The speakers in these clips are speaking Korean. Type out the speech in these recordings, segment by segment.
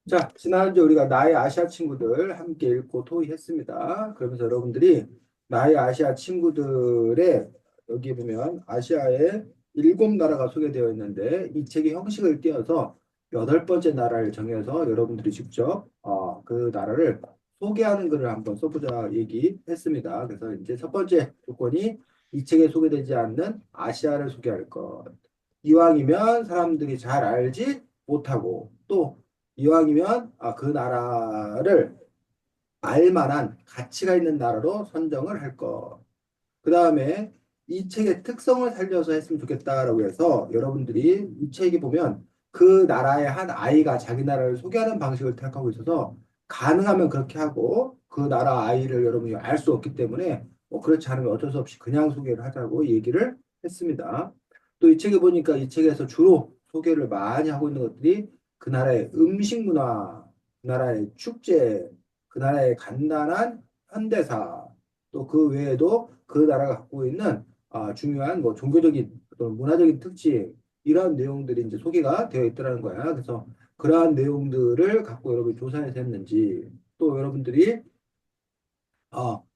자, 지난주 우리가 나의 아시아 친구들 함께 읽고 토의했습니다. 그러면서 여러분들이 나의 아시아 친구들의 여기 보면 아시아의 7나라가 소개되어 있는데 이 책의 형식을 띄어서 8번째 나라를 정해서 여러분들이 직접 그 나라를 소개하는 글을 한번 써보자 얘기했습니다. 그래서 이제 첫 번째 조건이 이 책에 소개되지 않는 아시아를 소개할 것. 이왕이면 사람들이 잘 알지 못하고 또 이왕이면 그 나라를 알만한 가치가 있는 나라로 선정을 할 것. 그 다음에 이 책의 특성을 살려서 했으면 좋겠다라고 해서 여러분들이 이 책이 보면 그 나라의 한 아이가 자기 나라를 소개하는 방식을 택하고 있어서 가능하면 그렇게 하고 그 나라 아이를 여러분이 알 수 없기 때문에 뭐 그렇지 않으면 어쩔 수 없이 그냥 소개를 하자고 얘기를 했습니다. 또 이 책에 보니까 이 책에서 주로 소개를 많이 하고 있는 것들이 그 나라의 음식 문화, 그 나라의 축제, 그 나라의 간단한 현대사, 또 그 외에도 그 나라가 갖고 있는 중요한 뭐 종교적인 어떤 문화적인 특징 이런 내용들이 이제 소개가 되어 있더라는 거야. 그래서 그러한 내용들을 갖고 여러분이 조사해서 했는지 또 여러분들이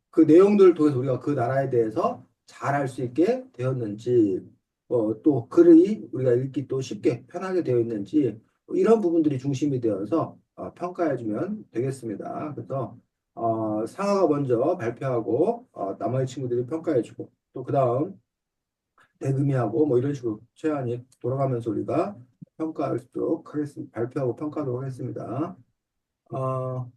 그 내용들을 통해서 우리가 그 나라에 대해서 잘 알 수 있게 되었는지 또 글이 우리가 읽기 또 쉽게 편하게 되어 있는지 이런 부분들이 중심이 되어서 평가해주면 되겠습니다. 그래서 상하가 먼저 발표하고 나머지 친구들이 평가해주고 또 그 다음 대금이하고 뭐 이런 식으로 최한이 돌아가면서 우리가 평가하도록 하겠습니다. 발표하고 평가하도록 하겠습니다. 어,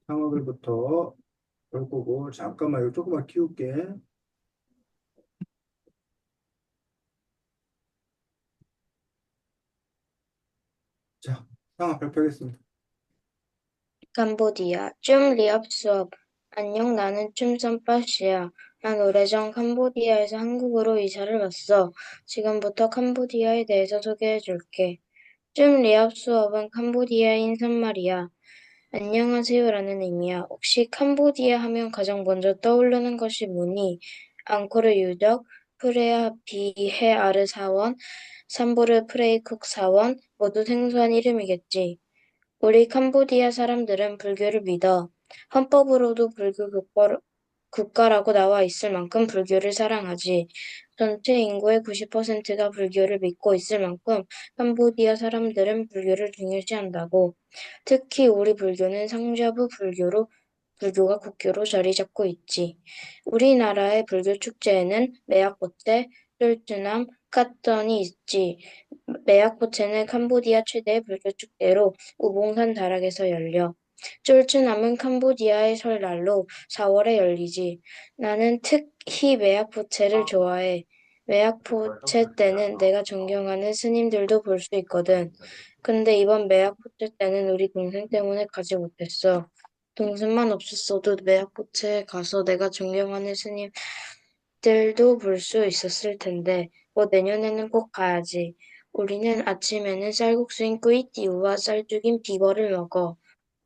상어글부터 볼 거고 잠깐만 이거 조금만 키울게. 자, 상어 발표하겠습니다. 캄보디아, 좀 리업 수업. 안녕, 나는 춤선빠씨야. 난 오래전 캄보디아에서 한국으로 이사를 왔어. 지금부터 캄보디아에 대해서 소개해줄게. 좀 리업 수업은 캄보디아 인사말이야. 안녕하세요라는 의미야. 혹시 캄보디아 하면 가장 먼저 떠오르는 것이 뭐니? 앙코르 유적, 프레아 비해 아르 사원, 삼보르 프레이쿡 사원, 모두 생소한 이름이겠지. 우리 캄보디아 사람들은 불교를 믿어. 헌법으로도 국가라고 나와 있을 만큼 불교를 사랑하지. 전체 인구의 90%가 불교를 믿고 있을 만큼 캄보디아 사람들은 불교를 중요시한다고. 특히 우리 불교는 상자부 불교가 국교로 자리 잡고 있지. 우리나라의 불교 축제에는 매학보채, 쫄주남, 카ton이 있지. 매학보채는 캄보디아 최대의 불교 축제로 우봉산 다락에서 열려. 쫄츠남은 캄보디아의 설날로 4월에 열리지. 나는 특히 매학포체를 좋아해. 매학포체 때는 내가 존경하는 스님들도 볼 수 있거든. 근데 이번 매학포체 때는 우리 동생 때문에 가지 못했어. 동생만 없었어도 매학포체에 가서 내가 존경하는 스님들도 볼 수 있었을 텐데, 뭐 내년에는 꼭 가야지. 우리는 아침에는 쌀국수인 꾸이띠우와 쌀죽인 비버를 먹어.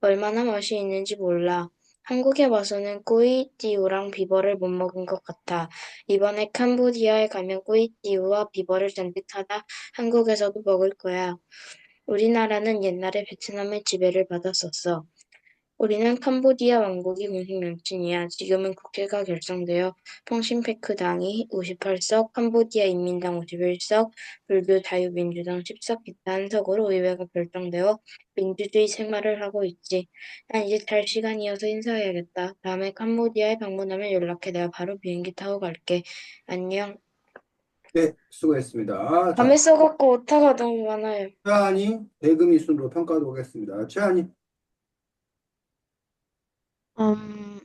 얼마나 맛이 있는지 몰라. 한국에 와서는 꾸이띠우랑 비버를 못 먹은 것 같아. 이번에 캄보디아에 가면 꾸이띠우와 비버를 잔뜩 사다 한국에서도 먹을 거야. 우리나라는 옛날에 베트남의 지배를 받았었어. 우리는 캄보디아 왕국이 공식 명칭이야. 지금은 국회가 결성되어 펑신페크 당이 58석, 캄보디아 인민당 51석, 불교 자유민주당 10석 기타 한 석으로 의회가 결정되어 민주주의 생활을 하고 있지. 난 이제 잘 시간이어서 인사해야겠다. 다음에 캄보디아에 방문하면 연락해. 내가 바로 비행기 타고 갈게. 안녕. 네, 수고했습니다. 자, 밤에 써갖고 오타가 너무 많아요. 최한이 대금이 순으로 평가하도록 하겠습니다. 최한이 음,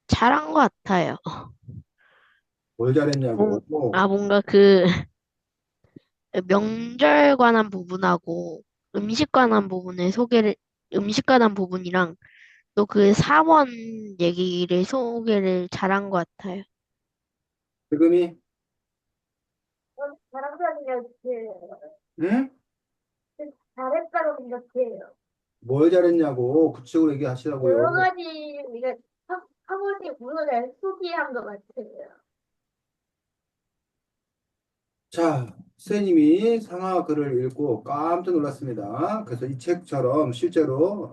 잘한 것 같아요. 뭘 잘했냐고. 뭔가 그 명절 관한 부분하고 음식 관한 부분의 음식 관한 부분이랑 또 그 사원 얘기를 소개를 잘한 것 같아요. 대금이 잘한다는 생각해요. 응? 잘했다고 생각해요. 뭘 잘했냐고 구체적으로 여러 얘기하시라고요. 가지 우리가 사모님 문화를 소개한 것 같아요. 자, 선생님이 상하 글을 읽고 깜짝 놀랐습니다. 그래서 이 책처럼 실제로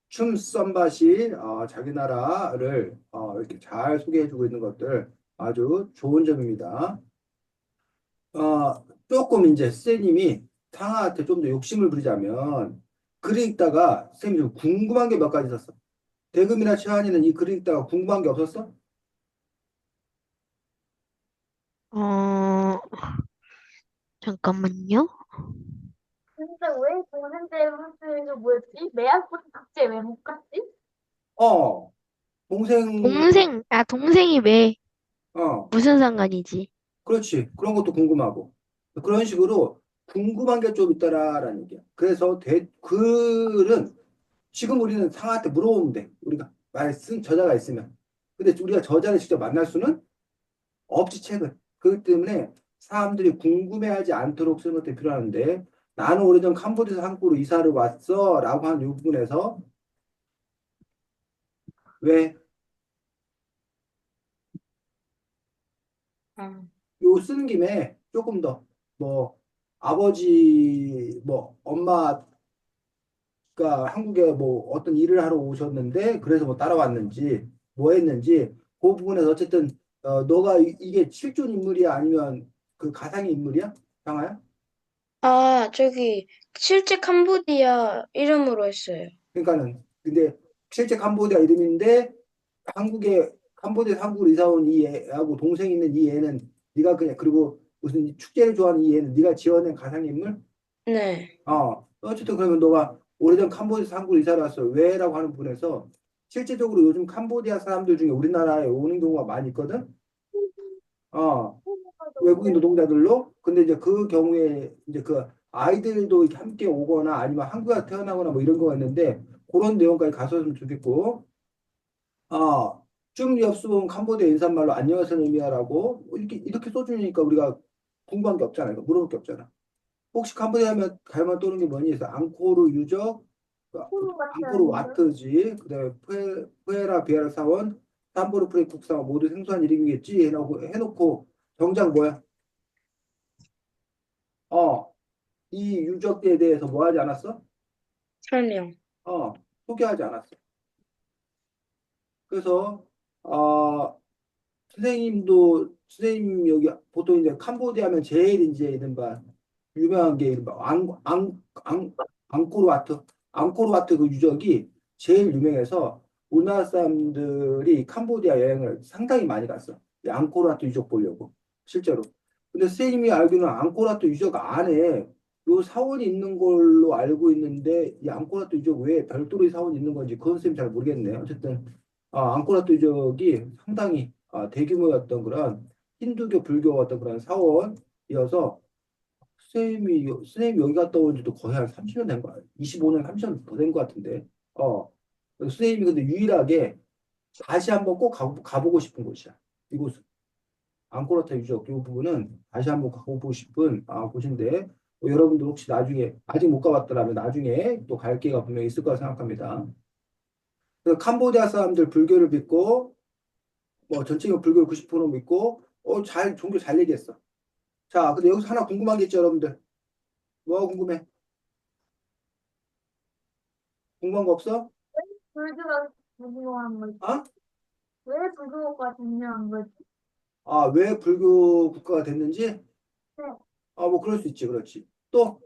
춤 썸밭이 자기 나라를 이렇게 잘 소개해주고 있는 것들 아주 좋은 점입니다. 조금 이제 선생님이 상하한테 좀 더 욕심을 부리자면 글을 읽다가 선생님이 좀 궁금한 게 몇 가지 있었어. 대금이나 최한이는 이 글을 읽다가 궁금한 게 없었어? 어, 잠깐만요. 근데 왜 동생제 학교에서 뭐였지? 매학부터 국제 왜 못 갔지? 어, 동생이 왜, 어, 무슨 상관이지? 그렇지. 그런 것도 궁금하고. 그런 식으로 궁금한 게 좀 있더라라는 얘기야. 그래서 글은 지금 우리는 상하한테 물어보면 돼. 우리가 말 쓴 저자가 있으면. 근데 우리가 저자를 직접 만날 수는 없지, 책은. 그렇기 때문에 사람들이 궁금해하지 않도록 쓰는 것도 필요하는데 나는 오래전 캄보디아에서 한국으로 이사를 왔어 라고 하는 이 부분에서 왜 아, 요 쓰는 김에 조금 더 뭐 아버지 뭐 엄마가 한국에 뭐 어떤 일을 하러 오셨는데 그래서 뭐 따라왔는지 뭐 했는지 그 부분에서 어쨌든 너가 이게 실존 인물이야 아니면 그 가상의 인물이야? 상아야? 저기 실제 캄보디아 이름으로 했어요. 그러니까는 근데 실제 캄보디아 이름인데 한국에 캄보디아 한국으로 이사 온 이 애하고 동생 있는 이 애는 네가 그냥 그리고 무슨 축제를 좋아하는 이 애는 네가 지어낸 가상의 인물? 네. 어쨌든 그러면 너가 오래전 캄보디아에서 한국으로 이사를 왔어. 왜라고 하는 부분에서 실제적으로 요즘 캄보디아 사람들 중에 우리나라에 오는 경우가 많이 있거든. 어, 외국인 노동자들로. 근데 이제 그 경우에 이제 그 아이들도 이렇게 함께 오거나 아니면 한국에 태어나거나 뭐 이런 거가 있는데 그런 내용까지 갔었으면 좋겠고. 쭉 엽수본 캄보디아 인사말로 안녕하세요 의미하라고 이렇게 써주니까 우리가 궁금한 게 없잖아. 이거 물어볼 게 없잖아. 혹시 캄보디아 가면 떠오르는 게 뭐니? 해서 앙코르 유적, 코로 같지 앙코르 않은데? 와트지, 그다음에 푸에라 비아라 사원, 삼보르 프레 국사원 모두 생소한 이름이겠지 해놓고 정작 뭐야? 어, 이 유적지에 대해서 뭐 하지 않았어? 설명. 소개하지 않았어. 그래서 선생님 여기 보통 이제 캄보디아 하면 제일 이제 이른바 유명한 게 이른바 앙코르와트 앙코르와트 그 유적이 제일 유명해서 우리나라 사람들이 캄보디아 여행을 상당히 많이 갔어. 이 앙코르와트 유적 보려고 실제로. 근데 선생님이 알기로는 앙코르와트 유적 안에 요 사원이 있는 걸로 알고 있는데 이 앙코르와트 유적 외에 별도로 이 사원이 있는 건지 그건 선생님 잘 모르겠네요. 어쨌든 앙코르와트 유적이 상당히 대규모였던 그런 힌두교 불교 어떤 그런 사원이어서 선생님이 여기 갔다 온 지도 거의 한 30년 된 거야. 25년, 30년 더 된 것 같은데. 선생님이 근데 유일하게 다시 한번 꼭 가보고 싶은 곳이야. 이곳은. 앙코르와트 유적 이 부분은 다시 한번 가보고 싶은 곳인데 여러분들 혹시 나중에 아직 못 가봤더라면 나중에 또 갈 기회가 분명히 있을 거라 생각합니다. 그래서 캄보디아 사람들 불교를 믿고 뭐 전체적으로 불교 90% 믿고 종교 잘 얘기했어. 자, 근데 여기서 하나 궁금한 게 있죠, 여러분들. 뭐가 궁금해? 궁금한 거 없어? 불교가 중요한 거지. 어? 왜 불교가 중요한 거지? 왜 불교 국가가 됐는지? 네. 뭐 그럴 수 있지, 그렇지. 또,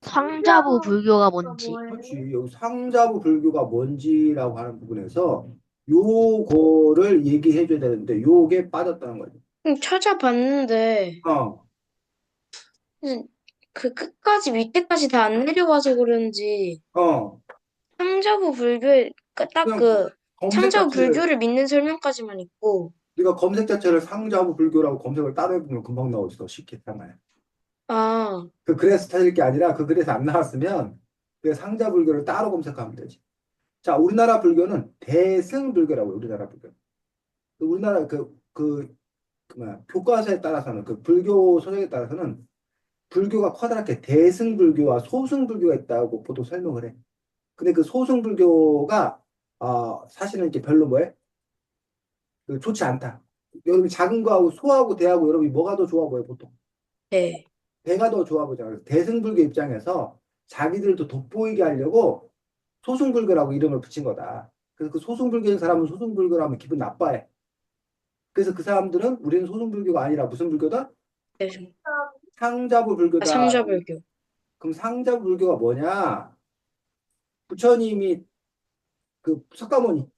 상자부 불교가 불교가 뭔지. 뭐예요? 그렇지. 여기 상자부 불교가 뭔지라고 하는 부분에서 요거를 얘기해 줘야 되는데 요게 빠졌다는 거지. 찾아봤는데 어, 음, 그 끝까지 밑에까지 다 안 내려와서 그런지 어. 창자부 불교에 딱 그냥 그 검색 창자부 자체를 불교를 믿는 설명까지만 있고 네가 검색 자체를 상자부 불교라고 검색을 따로 해보면 금방 나오지, 더 쉽게 하면. 아, 그 글에서 찾을 게 아니라 그 글에서 안 나왔으면 그 상자 불교를 따로 검색하면 되지. 자, 우리나라 불교는 대승불교라고 해요, 우리나라 불교. 우리나라 뭐야, 교과서에 따라서는 그 불교 서적에 따라서는 불교가 커다랗게 대승불교와 소승불교가 있다고 보통 설명을 해. 근데 그 소승불교가 사실은 이렇게 별로 좋지 않다. 여러분 작은 거하고 소하고 대하고 여러분이 뭐가 더 좋아 보여 보통? 네. 대가 더 좋아 보잖아요. 그래서 대승불교 입장에서 자기들도 돋보이게 하려고 소승불교라고 이름을 붙인 거다. 그래서 그 소승불교인 사람은 소승불교라면 기분 나빠해. 그래서 그 사람들은 우리는 소승불교가 아니라 무슨 불교다? 대중. 상자부 불교다. 상자불교. 그럼 상자부 불교가 뭐냐? 부처님이 그 석가모니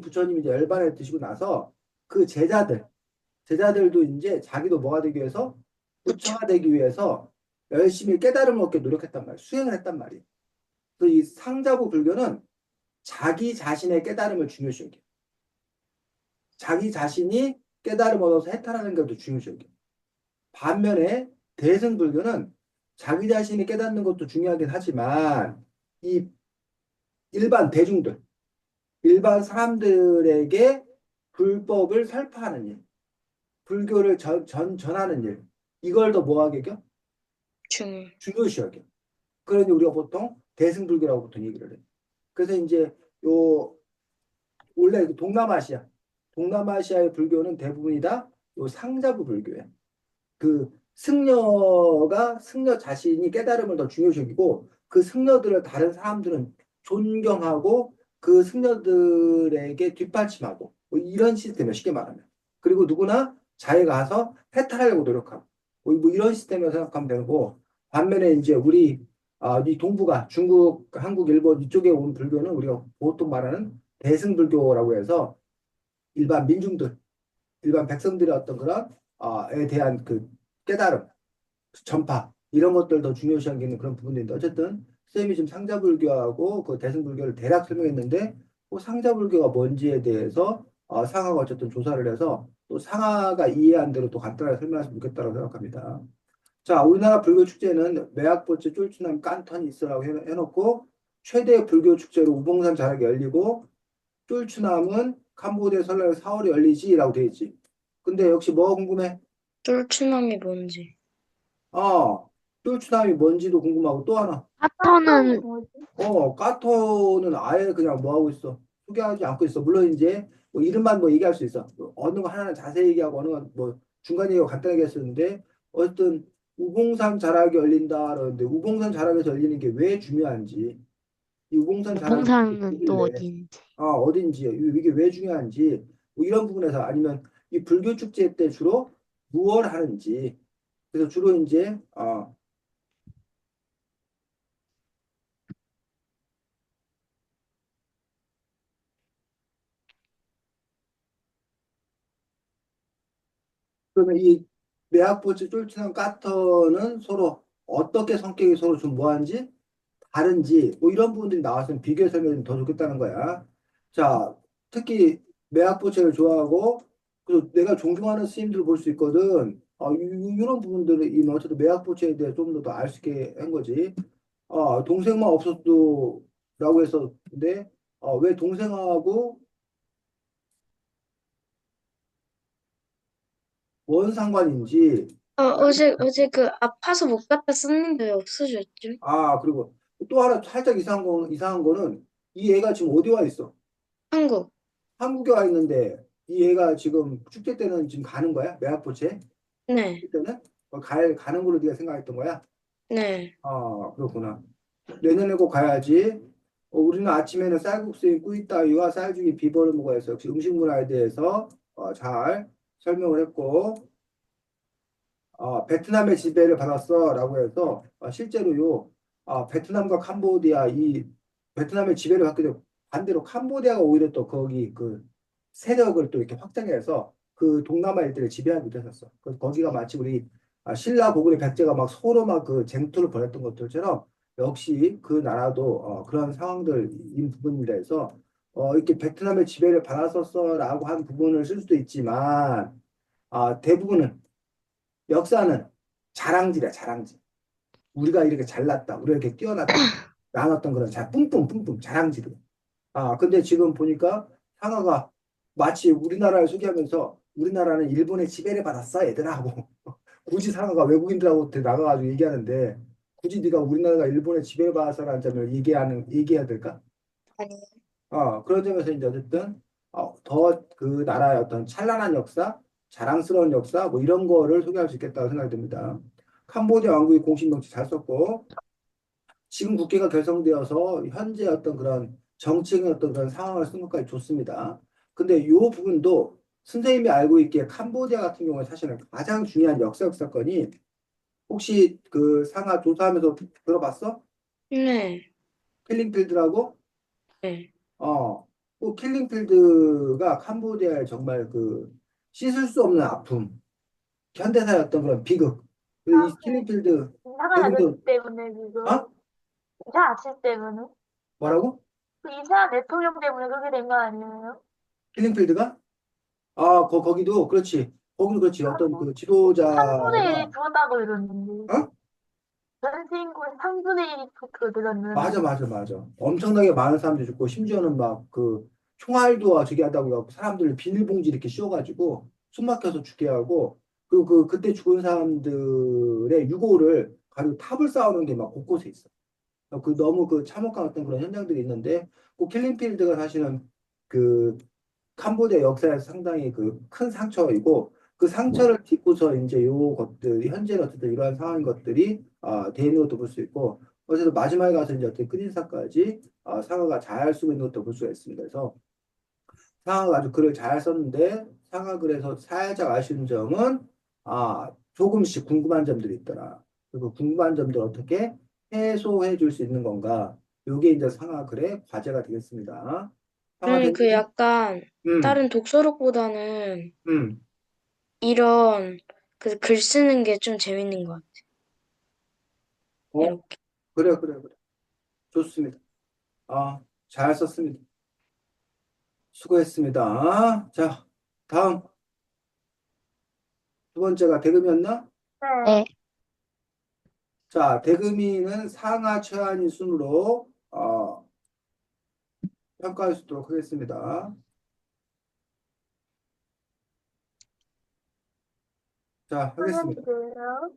부처님이 이제 열반을 드시고 나서 그 제자들도 이제 자기도 뭐가 되기 위해서 부처. 부처가 되기 위해서 열심히 깨달음을 얻게 노력했단 말이에요. 수행을 했단 말이에요. 그래서 이 상자부 불교는 자기 자신의 깨달음을 중요시 여겨요. 자기 자신이 깨달음 얻어서 해탈하는 것도 중요시 여겨요. 반면에 대승불교는 자기 자신이 깨닫는 것도 중요하긴 하지만 이 일반 대중들, 일반 사람들에게 불법을 설파하는 일, 불교를 전하는 일, 이걸 더 뭐하게 겨? 중요시 여겨. 그러니 우리가 보통 대승불교라고 보통 얘기를 해요. 그래서 이제 요 원래 그 동남아시아의 불교는 대부분이 다 요 상자부 불교예요. 그 승려 자신이 깨달음을 더 중요시 여기고 그 승려들을 다른 사람들은 존경하고 그 승려들에게 뒷받침하고 뭐 이런 시스템이에요. 쉽게 말하면. 그리고 누구나 자기가 가서 해탈하려고 노력하고 뭐 이런 시스템이라고 생각하면 되고 반면에 이제 우리 이 동북아 중국, 한국, 일본 이쪽에 온 불교는 우리가 보통 말하는 대승불교라고 해서 일반 민중들, 일반 백성들의 어떤 그런 에 대한 그 깨달음, 전파 이런 것들 더 중요시 여기는 그런 부분인데 어쨌든 쌤이 지금 상자불교하고 그 대승불교를 대략 설명했는데 그 상자불교가 뭔지에 대해서 상하가 어쨌든 조사를 해서 또 상하가 이해한 대로 또 간단하게 설명했으면 좋겠다고 생각합니다. 자, 우리나라 불교 축제는 매학보채 쫄추남 깐턴이 있으라고 해놓고 최대 불교 축제로 우봉산 자락이 열리고 쫄추남은 캄보디아 설날 4월에 열리지라고 돼 있지. 근데 역시 뭐가 궁금해? 쫄추남이 뭔지. 쫄추남이 뭔지도 궁금하고 또 하나. 파터는 뭐지? 까토는 아예 그냥 뭐 하고 있어. 소개하지 않고 있어. 물론 이제 뭐 이름만 뭐 얘기할 수 있어. 뭐 어느 거 하나는 자세히 얘기하고 어느 건 뭐 중간 얘기하고 간단하게 했었는데 어쨌든 우봉산 자락이 열린다 그러는데 우봉산 자락에서 열리는 게 왜 중요한지 이 우봉산 자락이 무봉산은 또 뭐길래 어딘지. 어딘지 이게 왜 중요한지 뭐 이런 부분에서 아니면 이 불교 축제 때 주로 무엇 하는지 그래서 주로 이제 그러면 이 매학보츠 쫄치랑 까터는 서로 어떻게 성격이 서로 좀 뭐한지 다른지 뭐 이런 부분들이 나왔으면 비교해 설명이 더 좋겠다는 거야. 자, 특히 매학보츠를 좋아하고 그리고 내가 존경하는 스님들 볼 수 있거든. 이런 부분들이 어쨌든 매학보츠에 대해 좀 더 알 수 있게 한 거지. 동생만 없어도 라고 해서 근데 왜 동생하고 뭔 상관인지 어제 그 아파서 못 갔다 썼는데 왜 없어졌죠? 그리고 또 하나 살짝 이상한 거는 이 애가 지금 어디 와 있어? 한국. 한국에 와 있는데 이 애가 지금 축제 때는 지금 가는 거야? 매화포체? 네. 축제 때는? 가는 걸로 네가 생각했던 거야? 네. 그렇구나. 내년에 꼭 가야지. 우리는 아침에는 쌀국수에 꾸이따위와 쌀죽이 비버를 먹어서 역시 음식 문화에 대해서 잘 설명을 했고 베트남의 지배를 받았어라고 해서 실제로요 베트남과 캄보디아 이 베트남의 지배를 받게 되고 반대로 캄보디아가 오히려 또 거기 그 세력을 또 이렇게 확장해서 그 동남아 일대를 지배하기도 했었어. 그래서 거기가 마치 우리 신라 고구려 백제가 막 서로 막 그 쟁투를 벌였던 것들처럼 역시 그 나라도 그런 상황들인 부분에 대해서 이렇게 베트남의 지배를 받았었어라고 한 부분을 쓸 수도 있지만 대부분은 역사는 자랑질이야, 자랑질. 우리가 이렇게 잘났다, 우리가 이렇게 뛰어났다, 나눴던 그런 뿜뿜 자랑질이야. 근데 지금 보니까 상하가 마치 우리나라를 소개하면서 우리나라는 일본의 지배를 받았어, 얘들아 하고 굳이 상하가 외국인들하고 나가가지고 얘기하는데 굳이 네가 우리나라가 일본의 지배를 받았어라는 점을 얘기해야 될까? 아니. 그런 점에서 이제 어쨌든 더 그 나라의 어떤 찬란한 역사, 자랑스러운 역사, 뭐 이런 거를 소개할 수 있겠다고 생각이 듭니다. 캄보디아 왕국이 공식 명칭 잘 썼고, 지금 국회가 결성되어서 현재 어떤 그런 정치적인 어떤 그런 상황을 쓴 것까지 좋습니다. 근데 이 부분도 선생님이 알고 있기에 캄보디아 같은 경우에 사실은 가장 중요한 역사적 사건이 혹시 그 상하 조사하면서 들어봤어? 네, 킬링필드라고? 네. 어, 그 킬링필드가 캄보디아의 정말 그 씻을 수 없는 아픔, 현대사의 어떤 그런 비극. 그리고 이 아, 킬링필드 이상한 아저씨 대금도, 때문에 지금. 어? 이상한 아저씨 때문에. 뭐라고? 그 이상한 대통령 때문에 그렇게 된 거 아니에요? 킬링필드가? 거기도 그렇지. 거기도 그렇지. 어떤 그 3분의 1이 지도자가, 죽었다고 들었는데. 어? 전체 인구의 3분의 1이 죽고 들었는데. 맞아, 맞아, 맞아. 엄청나게 많은 사람들이 죽고, 심지어는 막 그 총알도 저기 하다고 해갖고 사람들 비닐봉지 이렇게 씌워가지고 숨 막혀서 죽게 하고, 그리고 그때 죽은 사람들의 유골을 가지고 탑을 쌓아놓은 게 막 곳곳에 있어. 그 너무 그 참혹한 어떤 그런 현장들이 있는데, 그 킬링필드가 사실은 그 캄보디아 역사에서 상당히 그 큰 상처이고, 그 상처를 딛고서 이제 요 것들이 현재 어쨌든 이러한 상황인 것들이 돼 있는 것도 볼 수 있고, 어쨌든 마지막에 가서 이제 어떻게 끝인사까지 상어가 잘 쓰고 있는 것도 볼 수가 있습니다. 그래서 상어가 아주 글을 잘 썼는데, 상어 글에서 살짝 아쉬운 점은 조금씩 궁금한 점들이 있더라. 그리고 궁금한 점들 어떻게 해소해 줄 수 있는 건가? 요게 이제 상어 글의 과제가 되겠습니다. 상어 그 됐니? 약간 음, 다른 독서록보다는 음. 이런 그 글 쓰는 게 좀 재밌는 것 같아요. 어, 이렇게. 그래, 그래, 그래. 좋습니다. 잘 썼습니다. 수고했습니다. 자, 다음 두 번째가 대금이었나? 네. 네. 자, 대금이는 상하 최하위 순으로 평가할 수 있도록 하겠습니다. 자, 하겠습니다. 하는데요.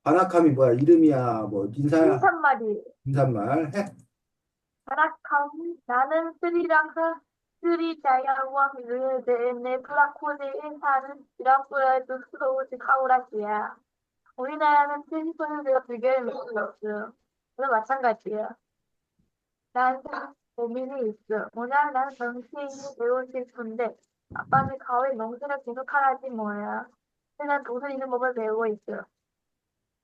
바나캄이 뭐야? 이름이야? 뭐 인사야? 인사말이. 인사말 해? 바라캄, 나는 스리랑카 스리자야와 네플라코제에 사는 지라프라의 스로우지 카우라시야. 우리나라는 70%가 불교를 믿고 있어. 저도 마찬가지야. 나한테 고민이 있어. 뭐냐, 난 정치인이 되고 싶은데 아빠는 가을 농사를 계속하라지 뭐야. 근데 난 도서 읽는 법을 배우고 있어.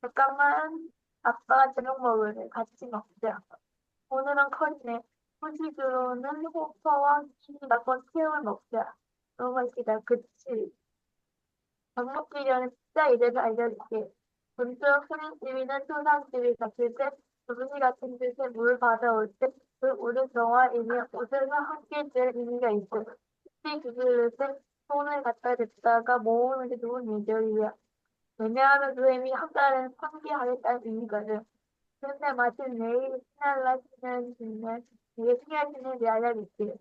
잠깐만, 아빠가 저녁 먹으래. 같이 먹자. 오늘은 컷이네. 후식으로는 호퍼와 김이 막건 새우를 먹자. 너무 맛있다. 그치? 밥 먹기 전에 진짜 이제는 알려줄게. 본격 후림집이나 초상집이 갔을 때, 조순이 같은 곳에 물 받아올 때, 그 우는 정화 이미 옷에서 함께 될 의미가 있어. 특히 그 그릇에 손을 갖다 댔다가 모으는 게 좋은 예절이야. 왜냐하면 그 의미 한 달은 상기하겠다는 의미거든. 근데 마침 내일 신날라시는 되게 신기하시는 데 알려줄게.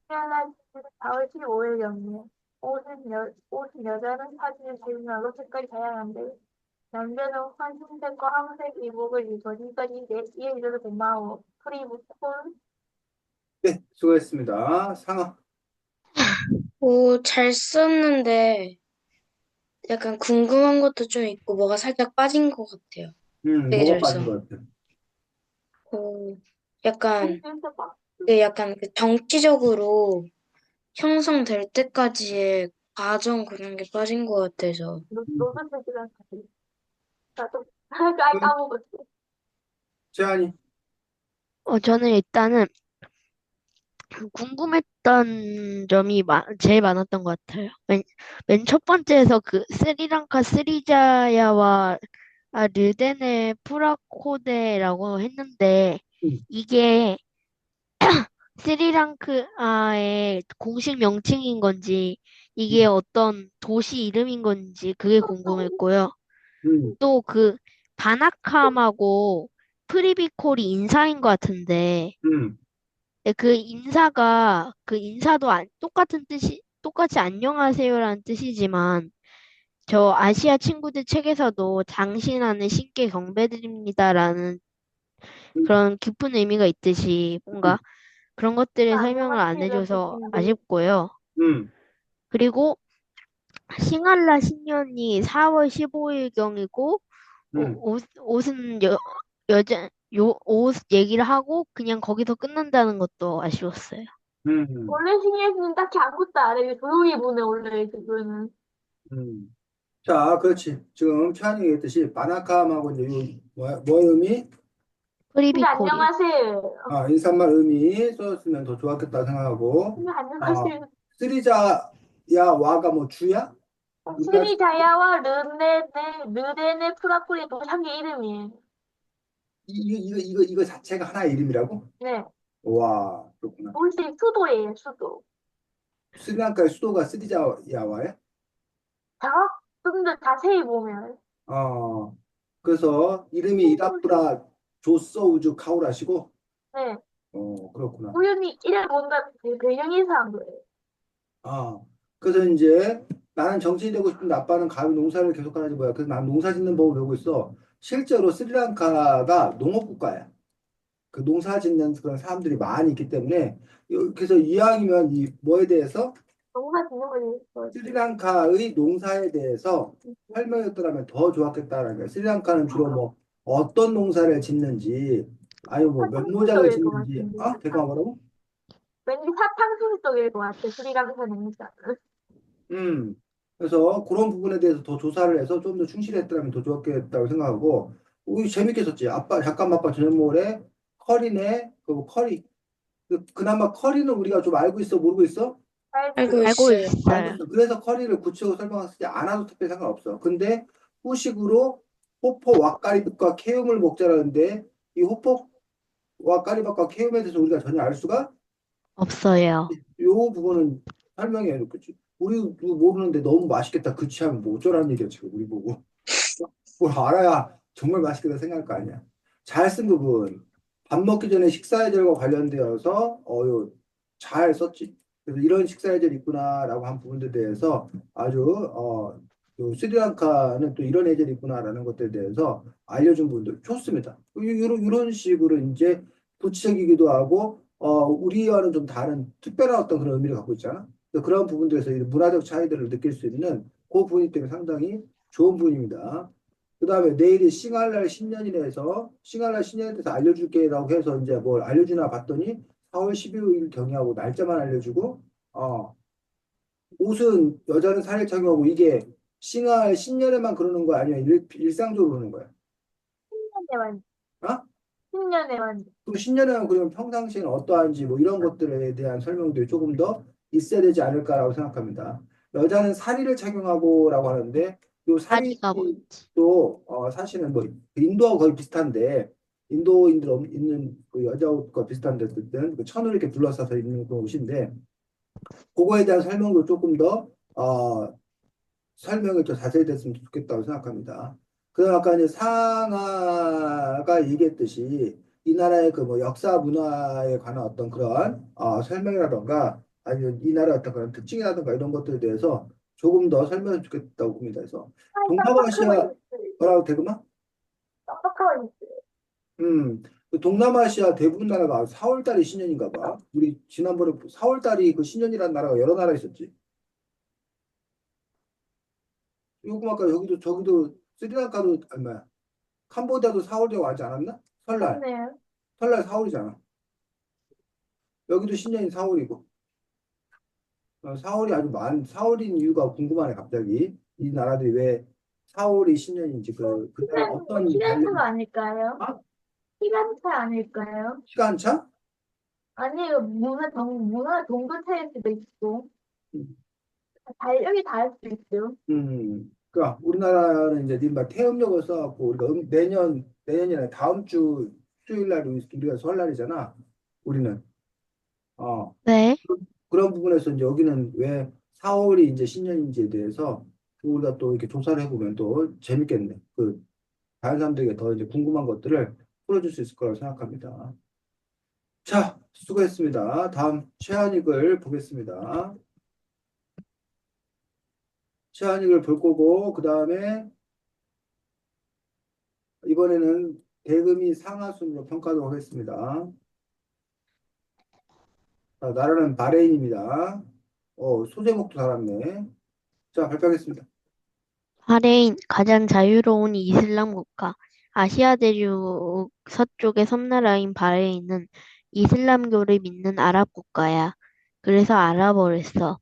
신날라시는 4월 15일경이야. 옷은 여자는 사진을 재미나고 색깔이 다양한데 남자는 환흰색과 황색 이복을 입어 니까지 이해해줘서 고마워. 프리무콘. 네, 수고했습니다. 상하. 잘 썼는데 약간 궁금한 것도 좀 있고 뭐가 살짝 빠진 것 같아요. 되게 뭐가 잘 빠진 써. 것 같아? 오, 약간 진짜 막 약간 그 정치적으로 형성될 때까지의 과정 그런 게 빠진 것 같아서. 노드색이랑 같이. 나도 음, 까먹었어. 재한이. 저는 일단은 궁금했던 점이 제일 많았던 것 같아요. 맨 첫 번째에서 그 스리랑카 스리자야와 르덴의 프라코데라고 했는데 음, 이게 스리랑카의 공식 명칭인 건지 이게 음, 어떤 도시 이름인 건지 그게 궁금했고요. 음, 또 그 바나캄하고 프리비콜이 인사인 것 같은데 음, 네, 그 인사가 그 인사도 똑같은 뜻이 똑같이 안녕하세요라는 뜻이지만 저 아시아 친구들 책에서도 장신하는 신께 경배드립니다라는 음, 그런 깊은 의미가 있듯이 음, 뭔가 그런 것들의 설명을 안 안녕하세요, 해줘서 교수님들. 아쉽고요. 음, 그리고 싱할라 신년이 4월 15일경이고 음, 옷은 옷 얘기를 하고 그냥 거기서 끝난다는 것도 아쉬웠어요. 음, 원래 신예수는 딱히 아무것도 안 해요. 조용히 보내, 원래 그거는. 음. 자, 그렇지. 지금 최한이 얘기했듯이 마나캄하고 이제 뭐 의미? 근데 프리비콜이요. 안녕하세요. 인사말 의미 써줬으면 더 좋았겠다 생각하고, 근데 아, 안녕하세요. 쓰리자야 와가 뭐 주야? 우리나라 스리자야와 르네네 프라코의 도상의 이름이에요. 이거 자체가 하나의 이름이라고? 네. 와, 그렇구나. 도시 수도예요, 수도. 스리랑카의 수도가 쓰리자야와야? 좀 더 자세히 보면. 어, 그래서 이름이 이라프라 조서우주 카우라시고, 네. 그렇구나. 우연히 이래 뭔가 배경에서 한 거예요. 아, 그래서 이제 나는 정치인 되고 싶은데 아빠는 가을 농사를 계속 하지 뭐야. 그래서 난 농사 짓는 법을 배우고 있어. 실제로 스리랑카가 농업국가야. 그 농사 짓는 그런 사람들이 많이 있기 때문에 그래서 이왕이면 이 뭐에 대해서 농사 짓는 거지. 스리랑카의 농사에 대해서 설명했더라면 더 좋았겠다라는 거야. 스리랑카는 주로 뭐 어떤 농사를 짓는지 아니면 뭐 면모작을 사탕수수 쪽일 것 짓는지 같은데. 대강 뭐라고? 왠지 사탕수수 쪽일 것 같아. 스리랑카는 진짜. 음. 그래서 그런 부분에 대해서 더 조사를 해서 좀 더 충실했더라면 더 좋았겠다고 생각하고, 우리 재밌게 썼지. 아빠, 잠깐만 아빠 저녁 먹으래. 커리네. 그리고 커리. 그나마 커리는 우리가 좀 알고 있어, 모르고 있어? 알고 알고 있어요. 알고 있어요. 있어. 그래서 커리를 구체적으로 설명했을 때 안 와도 특별히 상관없어. 근데 후식으로 호포 왁가리밥과 케움을 먹자라는데 이 호포 왁가리밥과 케움에 대해서 우리가 전혀 알 수가 없어요. 요 부분은 설명해 줬겠지. 우리도 모르는데 너무 맛있겠다. 그치 하면 뭐 어쩌라는 얘기야, 지금 우리 보고. 뭘 알아야 정말 맛있겠다 생각할 거 아니야. 잘 쓴 부분. 밥 먹기 전에 식사 예절과 관련되어서 잘 썼지. 그래서 이런 식사 예절이 있구나라고 한 부분들에 대해서 아주 요 스리랑카는 또 이런 예절이 있구나라는 것들에 대해서 알려준 부분들 좋습니다. 이런 식으로 이제 구체적이기도 하고 우리와는 좀 다른 특별한 어떤 그런 의미를 갖고 있잖아. 그래서 그런 부분들에서 이 문화적 차이들을 느낄 수 있는 그 부분이 때문에 상당히 좋은 부분입니다. 그 다음에 내일이 싱할랄 신년이라서 싱할랄 신년에 대해서 알려줄게라고 해서 이제 뭘 알려주나 봤더니 4월 12일 경이하고 날짜만 알려주고 옷은 여자는 살을 착용하고 이게 싱할 신년에만 그러는 거야 아니면 일상적으로 그러는 거야? 10년에만, 어? 10년에만. 그럼 신년에만 그러면 평상시에는 어떠한지 뭐 이런 것들에 대한 설명들이 조금 더 있어야 되지 않을까라고 생각합니다. 여자는 사리를 착용하고라고 하는데 요 다리가 뭔지. 사리도 사실은 뭐 인도하고 거의 비슷한데 인도인들 있는 그 여자 옷과 비슷한데 어쨌든 그 천을 이렇게 둘러싸서 입는 그런 옷인데 그거에 대한 설명도 조금 더 설명이 좀 자세히 됐으면 좋겠다고 생각합니다. 그다음 아까 이제 상아가 얘기했듯이 이 나라의 그 뭐 역사 문화에 관한 어떤 그런 설명이라던가 아니면 이 나라의 어떤 그런 특징이라던가 이런 것들에 대해서 조금 더 설명을 좋겠다고 봅니다. 그래서 깜빡하고 동남아시아 있어요. 뭐라고 대금아? 깜빡하고 있어요. 그 동남아시아 대부분 나라가 4월 달이 신년인가 봐. 우리 지난번에 4월 달이 그 신년이라는 나라가 여러 나라 있었지. 요금 아까 여기도 저기도 스리랑카도 얼마야? 캄보디아도 4월 되고 하지 않았나? 설날. 좋네요. 설날 4월이잖아. 여기도 신년이 4월이고. 4월이 아주 4월인 이유가 궁금하네, 갑자기. 이 나라들이 왜 4월이 신년인지, 그 나라 어떤 시간차가 관련, 아닐까요? 아? 시간차 아닐까요? 시간차? 아니요, 문화 동도 차일 수도 있고, 음, 달력이 다를 수도 있죠. 그러니까 우리나라는 이제 니마 태음력을 써갖고, 우리가 내년이나 다음 주 수요일 날 우리가 설날이잖아. 우리는. 어, 네. 그런 부분에서 이제 여기는 왜 4월이 이제 신년인지에 대해서 우리가 또 이렇게 조사를 해보면 또 재밌겠네. 다른 사람들에게 더 이제 궁금한 것들을 풀어줄 수 있을 거라고 생각합니다. 자, 수고했습니다. 다음 최한익을 보겠습니다. 최한익을 볼 거고, 그 다음에 이번에는 대금이 상하순으로 평가하도록 하겠습니다. 자, 나라는 바레인입니다. 소제목도 달았네. 자, 발표하겠습니다. 바레인, 가장 자유로운 이슬람 국가. 아시아 대륙 서쪽의 섬나라인 바레인은 이슬람교를 믿는 아랍 국가야. 그래서 아랍어를 써.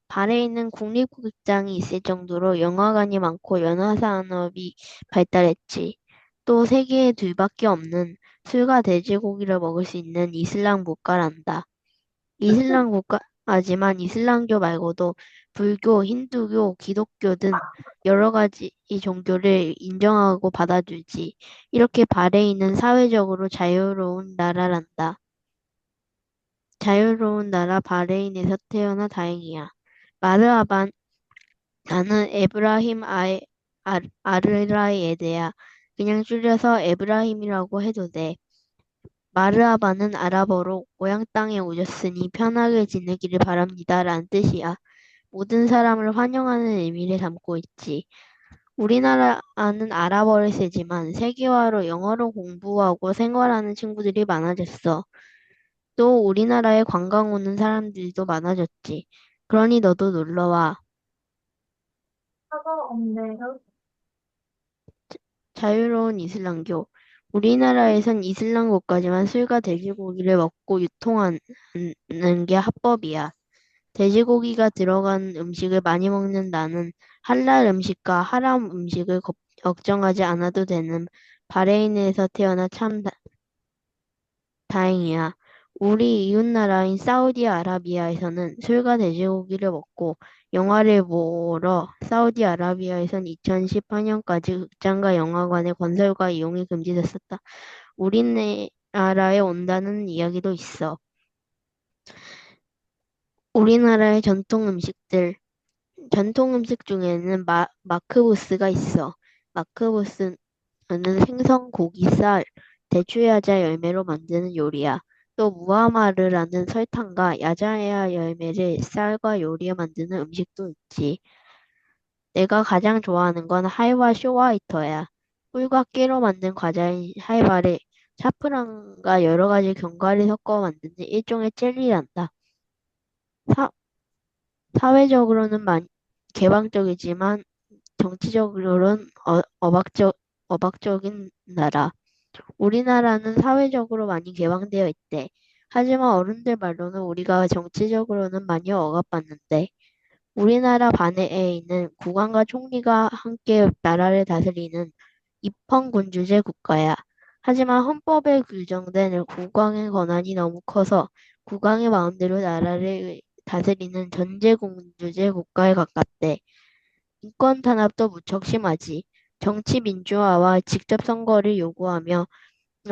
바레인은 국립극장이 있을 정도로 영화관이 많고 연화 산업이 발달했지. 또 세계에 둘밖에 없는 술과 돼지고기를 먹을 수 있는 이슬람 국가란다. 이슬람 국가지만 이슬람교 말고도 불교, 힌두교, 기독교 등 여러 가지 이 종교를 인정하고 받아주지. 이렇게 바레인은 사회적으로 자유로운 나라란다. 자유로운 나라 바레인에서 태어나 다행이야. 마르하반, 나는 에브라힘 아르라에데야. 그냥 줄여서 에브라임이라고 해도 돼. 마르하바는 아랍어로 고향 땅에 오셨으니 편하게 지내기를 바랍니다. 라는 뜻이야. 모든 사람을 환영하는 의미를 담고 있지. 우리나라는 아랍어를 쓰지만 세계화로 영어로 공부하고 생활하는 친구들이 많아졌어. 또 우리나라에 관광 오는 사람들도 많아졌지. 그러니 너도 놀러와. 사과 없네요. 자유로운 이슬람교. 우리나라에선 이슬람 국가지만 술과 돼지고기를 먹고 유통하는 게 합법이야. 돼지고기가 들어간 음식을 많이 먹는 나는 할랄 음식과 하람 음식을 걱정하지 않아도 되는 바레인에서 태어나 참 다행이야. 우리 이웃나라인 사우디아라비아에서는 술과 돼지고기를 먹고 영화를 보러 사우디아라비아에선 2018년까지 극장과 영화관의 건설과 이용이 금지됐었다. 우리나라에 온다는 이야기도 있어. 우리나라의 전통 음식 중에는 마크보스가 있어. 마크보스는 생선, 고기, 쌀, 대추야자 열매로 만드는 요리야. 또 무하마르라는 설탕과 야자야 열매를 쌀과 요리에 만드는 음식도 있지. 내가 가장 좋아하는 건 하이와 쇼와이터야. 꿀과 깨로 만든 과자인 하이바를 사프란과 여러 가지 견과를 섞어 만드는 일종의 젤리란다. 사, 사회적으로는 개방적이지만 정치적으로는 억압적인 나라. 우리나라는 사회적으로 많이 개방되어 있대. 하지만 어른들 말로는 우리가 정치적으로는 많이 억압받는데, 우리나라 반해에 있는 국왕과 총리가 함께 나라를 다스리는 입헌군주제 국가야. 하지만 헌법에 규정된 국왕의 권한이 너무 커서 국왕의 마음대로 나라를 다스리는 전제군주제 국가에 가깝대. 인권 탄압도 무척 심하지. 정치 민주화와 직접 선거를 요구하며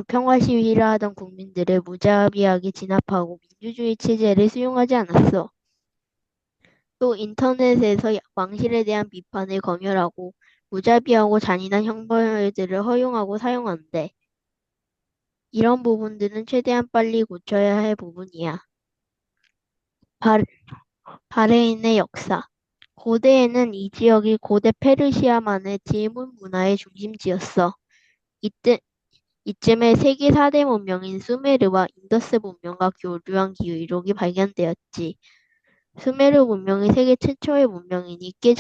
평화 시위를 하던 국민들을 무자비하게 진압하고 민주주의 체제를 수용하지 않았어. 또 인터넷에서 왕실에 대한 비판을 검열하고 무자비하고 잔인한 형벌들을 허용하고 사용한대. 이런 부분들은 최대한 빨리 고쳐야 할 부분이야. 바, 바레인의 역사. 고대에는 이 지역이 고대 페르시아만의 질문 문화의 중심지였어. 이때 이쯤에 세계 4대 문명인 수메르와 인더스 문명과 교류한 기록이 발견되었지. 수메르 문명이 세계 최초의 문명이니 꽤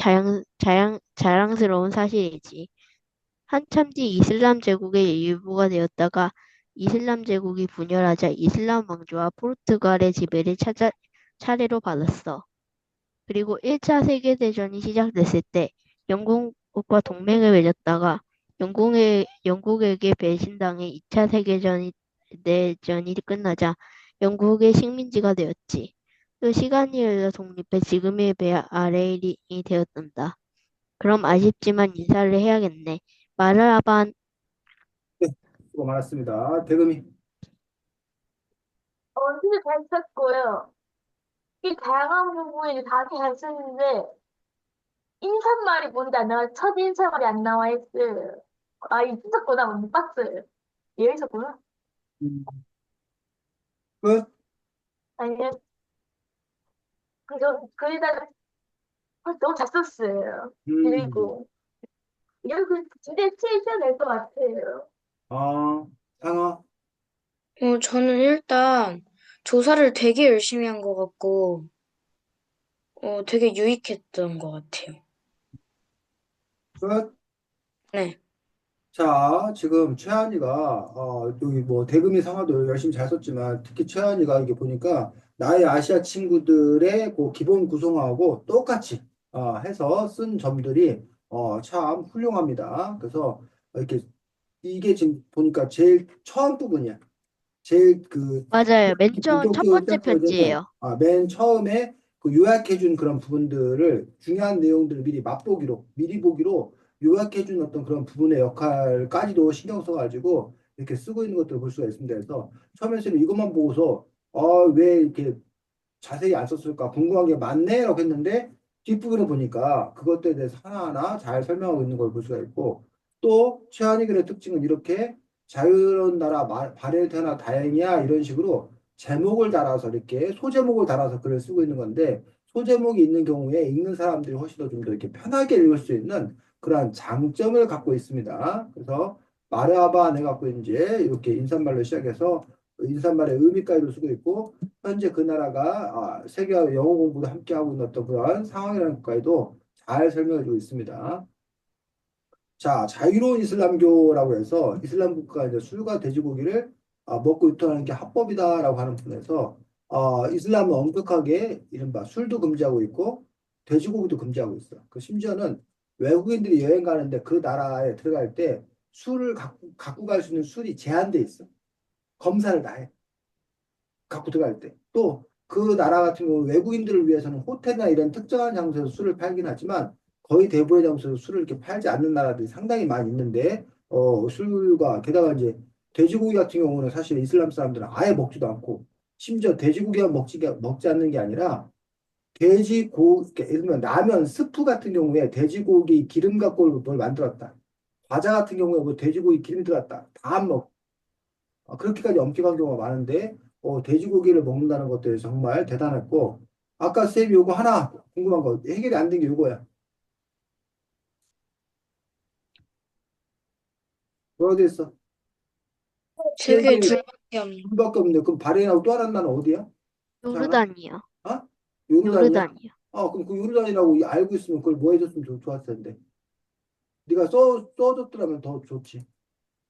자랑스러운 사실이지. 한참 뒤 이슬람 제국의 일부가 되었다가 이슬람 제국이 분열하자 이슬람 왕조와 포르투갈의 지배를 차례로 받았어. 그리고 1차 세계대전이 시작됐을 때 영국과 동맹을 맺었다가 영국에게 배신당해 2차 세계대전이 끝나자 영국의 식민지가 되었지. 또 시간이 흘러 독립해 지금의 아래일이 되었단다. 그럼 아쉽지만 인사를 해야겠네. 말을 하반 네, 수고 많았습니다. 대금이. 진짜 잘 썼고요. 이 다양한 부분이 다 잘 썼는데, 인사말이 뭔지 안 나와, 첫 인사말이 안 나와 있어요. 아, 있었구나, 못 봤어요. 얘 있었구나. 음, 끝. 아니요, 거기다가 너무 잘 썼어요. 음, 그리고, 이거 진짜 치셔야 될 것 같아요. 상어. 저는 일단 조사를 되게 열심히 한 것 같고, 되게 유익했던 것 같아요. 끝. 네. 자, 지금 최한이가 여기 뭐 대금이 상화도 열심히 잘 썼지만 특히 최한이가 이게 보니까 나의 아시아 친구들의 그 기본 구성하고 똑같이 해서 쓴 점들이 참 훌륭합니다. 그래서 이렇게 이게 지금 보니까 제일 처음 부분이야. 제일 그 맞아요. 맨 처음 첫 본격적으로 번째 시작하려면 편지예요. 맨 처음에 그 요약해준 그런 부분들을 중요한 내용들을 미리 맛보기로 미리 보기로 요약해준 어떤 그런 부분의 역할까지도 신경 써가지고 이렇게 쓰고 있는 것들을 볼 수가 있습니다. 그래서 처음에는 이것만 보고서 왜 이렇게 자세히 안 썼을까 궁금한 게 많네라고 했는데 뒷부분에 보니까 그것들에 대해서 하나하나 잘 설명하고 있는 걸 볼 수가 있고 또 최한의 글의 특징은 이렇게 자유로운 나라 발해를 태어나 다행이야 이런 식으로 제목을 달아서 이렇게 소제목을 달아서 글을 쓰고 있는 건데 소제목이 있는 경우에 읽는 사람들이 훨씬 더 좀 더 이렇게 편하게 읽을 수 있는 그러한 장점을 갖고 있습니다. 그래서 마르하바 안에 갖고 이제 이렇게 인사말로 시작해서 인사말의 의미까지도 쓰고 있고 현재 그 나라가 세계와 영어 공부도 함께 하고 있는 어떤 그런 상황이라는 것까지도 잘 설명해주고 있습니다. 자, 자유로운 이슬람교라고 해서 이슬람 국가가 이제 술과 돼지고기를 먹고 유통하는 게 합법이다라고 하는 분에서 이슬람은 엄격하게 이른바 술도 금지하고 있고 돼지고기도 금지하고 있어. 그 심지어는 외국인들이 여행 가는데 그 나라에 들어갈 때 술을 갖고 갈 수 있는 술이 제한돼 있어. 검사를 다 해. 갖고 들어갈 때. 또 그 나라 같은 경우 외국인들을 위해서는 호텔이나 이런 특정한 장소에서 술을 팔긴 하지만 거의 대부분의 장소에서 술을 이렇게 팔지 않는 나라들이 상당히 많이 있는데 술과 게다가 이제 돼지고기 같은 경우는 사실 이슬람 사람들은 아예 먹지도 않고 심지어 돼지고기만 먹지 않는 게 아니라 돼지고기 예를 들면 라면 스프 같은 경우에 돼지고기 기름 갖고 뭘 만들었다. 과자 같은 경우에 뭐 돼지고기 기름 들어갔다. 다 안 먹고 그렇게까지 엄격한 경우가 많은데 돼지고기를 먹는다는 것들이 정말 대단했고 아까 쌤이 요거 하나 궁금한 거 해결이 안 된 게 요거야. 뭐라고 돼 있어? 세계 세계 둘밖에 없는. 둘밖에 없는데 그럼 바레인하고 또 하나는 나는 어디야? 자나? 요르단이요. 어? 요르단이야? 요르단이요. 그럼 그 요르단이라고 알고 있으면 그걸 뭐 해줬으면 좋았을 텐데. 네가 써줬더라면 더 좋지.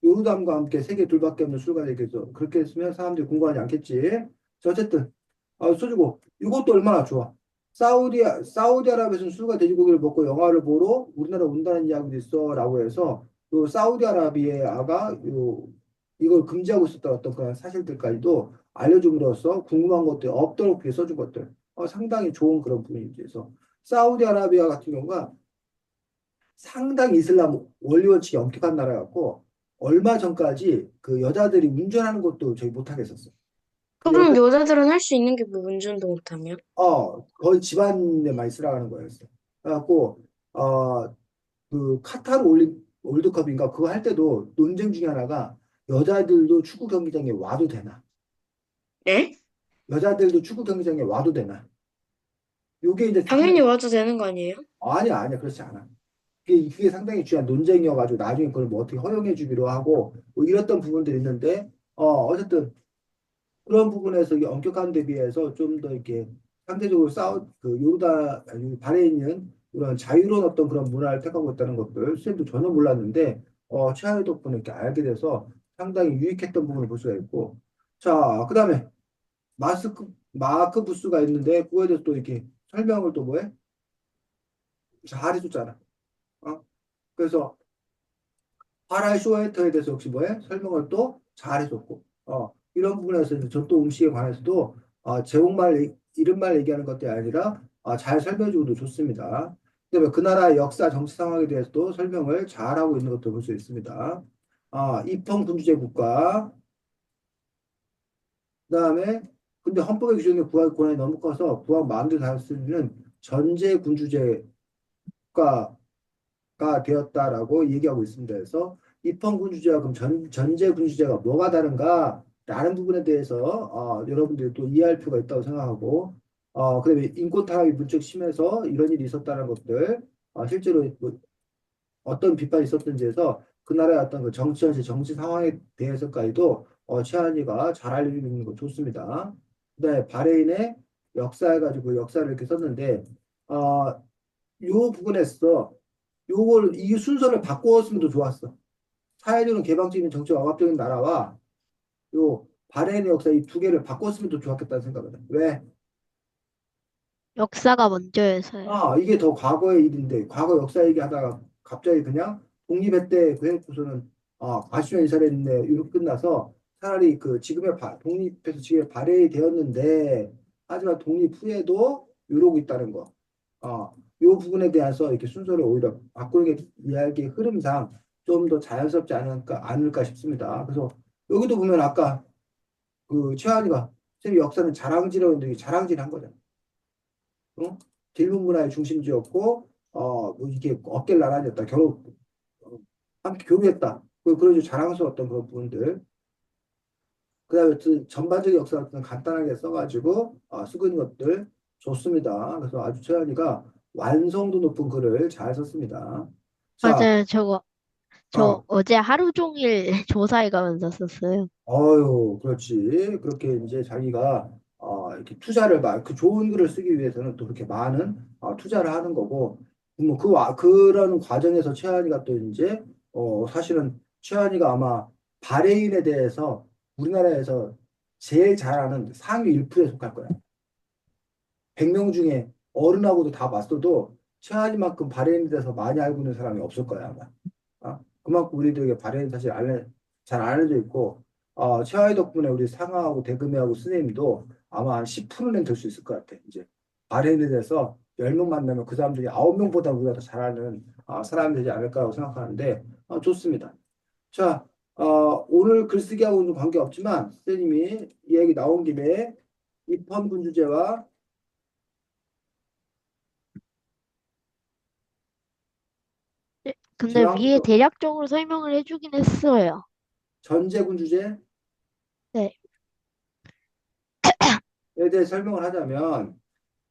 요르단과 함께 세계 둘밖에 없는 술가에게서 그렇게 했으면 사람들이 공부하지 않겠지. 자, 어쨌든 써주고 이것도 얼마나 좋아. 사우디아라비아에서는 술과 돼지고기를 먹고 영화를 보러 우리나라 온다는 이야기도 있어라고 해서 또 사우디아라비아가 이걸 금지하고 있었던 어떤 그런 사실들까지도 알려줌으로써 궁금한 것들 없도록 이렇게 써준 것들 상당히 좋은 그런 부분이지. 그래서 사우디아라비아 같은 경우가 상당히 이슬람 원리 원칙이 엄격한 나라 같고 얼마 전까지 그 여자들이 운전하는 것도 저희 못하게 했었어. 그 여자 그럼 여자들은 할 수 있는 게 뭐 운전도 못하면? 거의 집안에 많이 쓰라는 거였어. 그래갖고 그 카타르 월드컵인가 그거 할 때도 논쟁 중에 하나가 여자들도 축구 경기장에 와도 되나? 네? 여자들도 축구 경기장에 와도 되나? 요게 이제 당연히 상당히 와도 되는 거 아니에요? 아니야 그렇지 않아. 그게 상당히 중요한 논쟁이어가지고 나중에 그걸 뭐 어떻게 허용해 주기로 하고 뭐 이랬던 부분들이 있는데 어쨌든 그런 부분에서 이 엄격한 데 비해서 좀 더 이렇게 상대적으로 그 아니 바레인은 이런 자유로운 어떤 그런 문화를 택하고 있다는 것들 쌤도 전혀 몰랐는데 최하위 덕분에 이렇게 알게 돼서 상당히 유익했던 부분을 볼 수가 있고 자 그다음에 마크 부스가 있는데 그거에 대해서 또 이렇게 설명을 또 뭐해 잘 해줬잖아. 어? 그래서 파라이 쇼웨이터에 대해서 역시 뭐해? 설명을 또 잘해줬고, 이런 부분에서 이제 전통 음식에 관해서도 이름만 얘기하는 것이 아니라 잘 설명해주고도 좋습니다. 그다음에 그 나라의 역사, 정치 상황에 대해서도 설명을 잘하고 있는 것도 볼 수 있습니다. 입헌 군주제 국가, 그다음에 근데 헌법의 규정에 부합 권한이 너무 커서 부합 마음대로 다할 수 있는 전제 군주제 국가 가 되었다라고 얘기하고 있습니다. 그래서 입헌군주제와 그럼 전제군주제가 뭐가 다른가? 라는 부분에 대해서 여러분들이 또 이해할 필요가 있다고 생각하고 그다음에 인권 탄압이 무척 심해서 이런 일이 있었다는 것들 실제로 뭐 어떤 비판이 있었는지에서 그 나라의 어떤 그 정치 현실 정치 상황에 대해서까지도 최한이가 잘 알려주고 있는 거 좋습니다. 그다음에 바레인의 역사 해가지고 역사를 이렇게 썼는데 요 부분에서 요걸 이 순서를 바꾸었으면 더 좋았어. 사회적인 개방적인 정치와 억압적인 나라와 요 바레인의 역사 이 두 개를 바꿨으면 더 좋았겠다는 생각을 해. 왜? 역사가 먼저여서요. 이게 더 과거의 일인데 과거 역사 얘기하다가 갑자기 그냥 독립했대 그 해놓고서는 아시아 이사했네 이렇게 끝나서 차라리 그 지금의 독립해서 지금의 발해이 되었는데 하지만 독립 후에도 이러고 있다는 거. 요 부분에 대해서 이렇게 순서를 오히려 바꾸는 게 이야기의 흐름상 좀 더 자연스럽지 않을까 싶습니다. 그래서 여기도 보면 아까 그 최한이가 쌤 역사는 자랑질하는데 자랑질한 거잖아. 어? 딜문 문화의 중심지였고, 뭐 이게 어깨를 나란히했다. 함께 교류했다. 그런 자랑스러웠던 그런 부분들. 그 다음에 전반적인 역사 같은 거 간단하게 써가지고, 쓰고 있는 것들 좋습니다. 그래서 아주 최현이가 완성도 높은 글을 잘 썼습니다. 자, 맞아요. 저 어, 어제 하루 종일 조사해 가면서 썼어요. 그렇지. 그렇게 이제 자기가 이렇게 투자를 그 좋은 글을 쓰기 위해서는 또 그렇게 많은 투자를 하는 거고, 뭐 그런 과정에서 최한이가 또 이제 사실은 최한이가 아마 바레인에 대해서 우리나라에서 제일 잘 아는 상위 1%에 속할 거야. 100명 중에 어른하고도 다 봤어도 최한이만큼 바레인에 대해서 많이 알고 있는 사람이 없을 거야, 아마. 그만큼 우리들에게 바레인 사실 잘 알려져 있고, 최하위 덕분에 우리 상하하고 대금이하고 스님도 아마 한 10%는 될 수 있을 것 같아. 이제 바레인에 대해서 10명 만나면 그 사람들이 9명보다 우리가 더 잘 아는 사람이 되지 않을까라고 생각하는데, 좋습니다. 자, 오늘 글쓰기하고는 관계없지만, 선생님이 이야기 나온 김에 입헌군 주제와 네, 근데 위에 제왕적 대략적으로 설명을 해주긴 했어요. 전제군 주제에 네, 대해 설명을 하자면,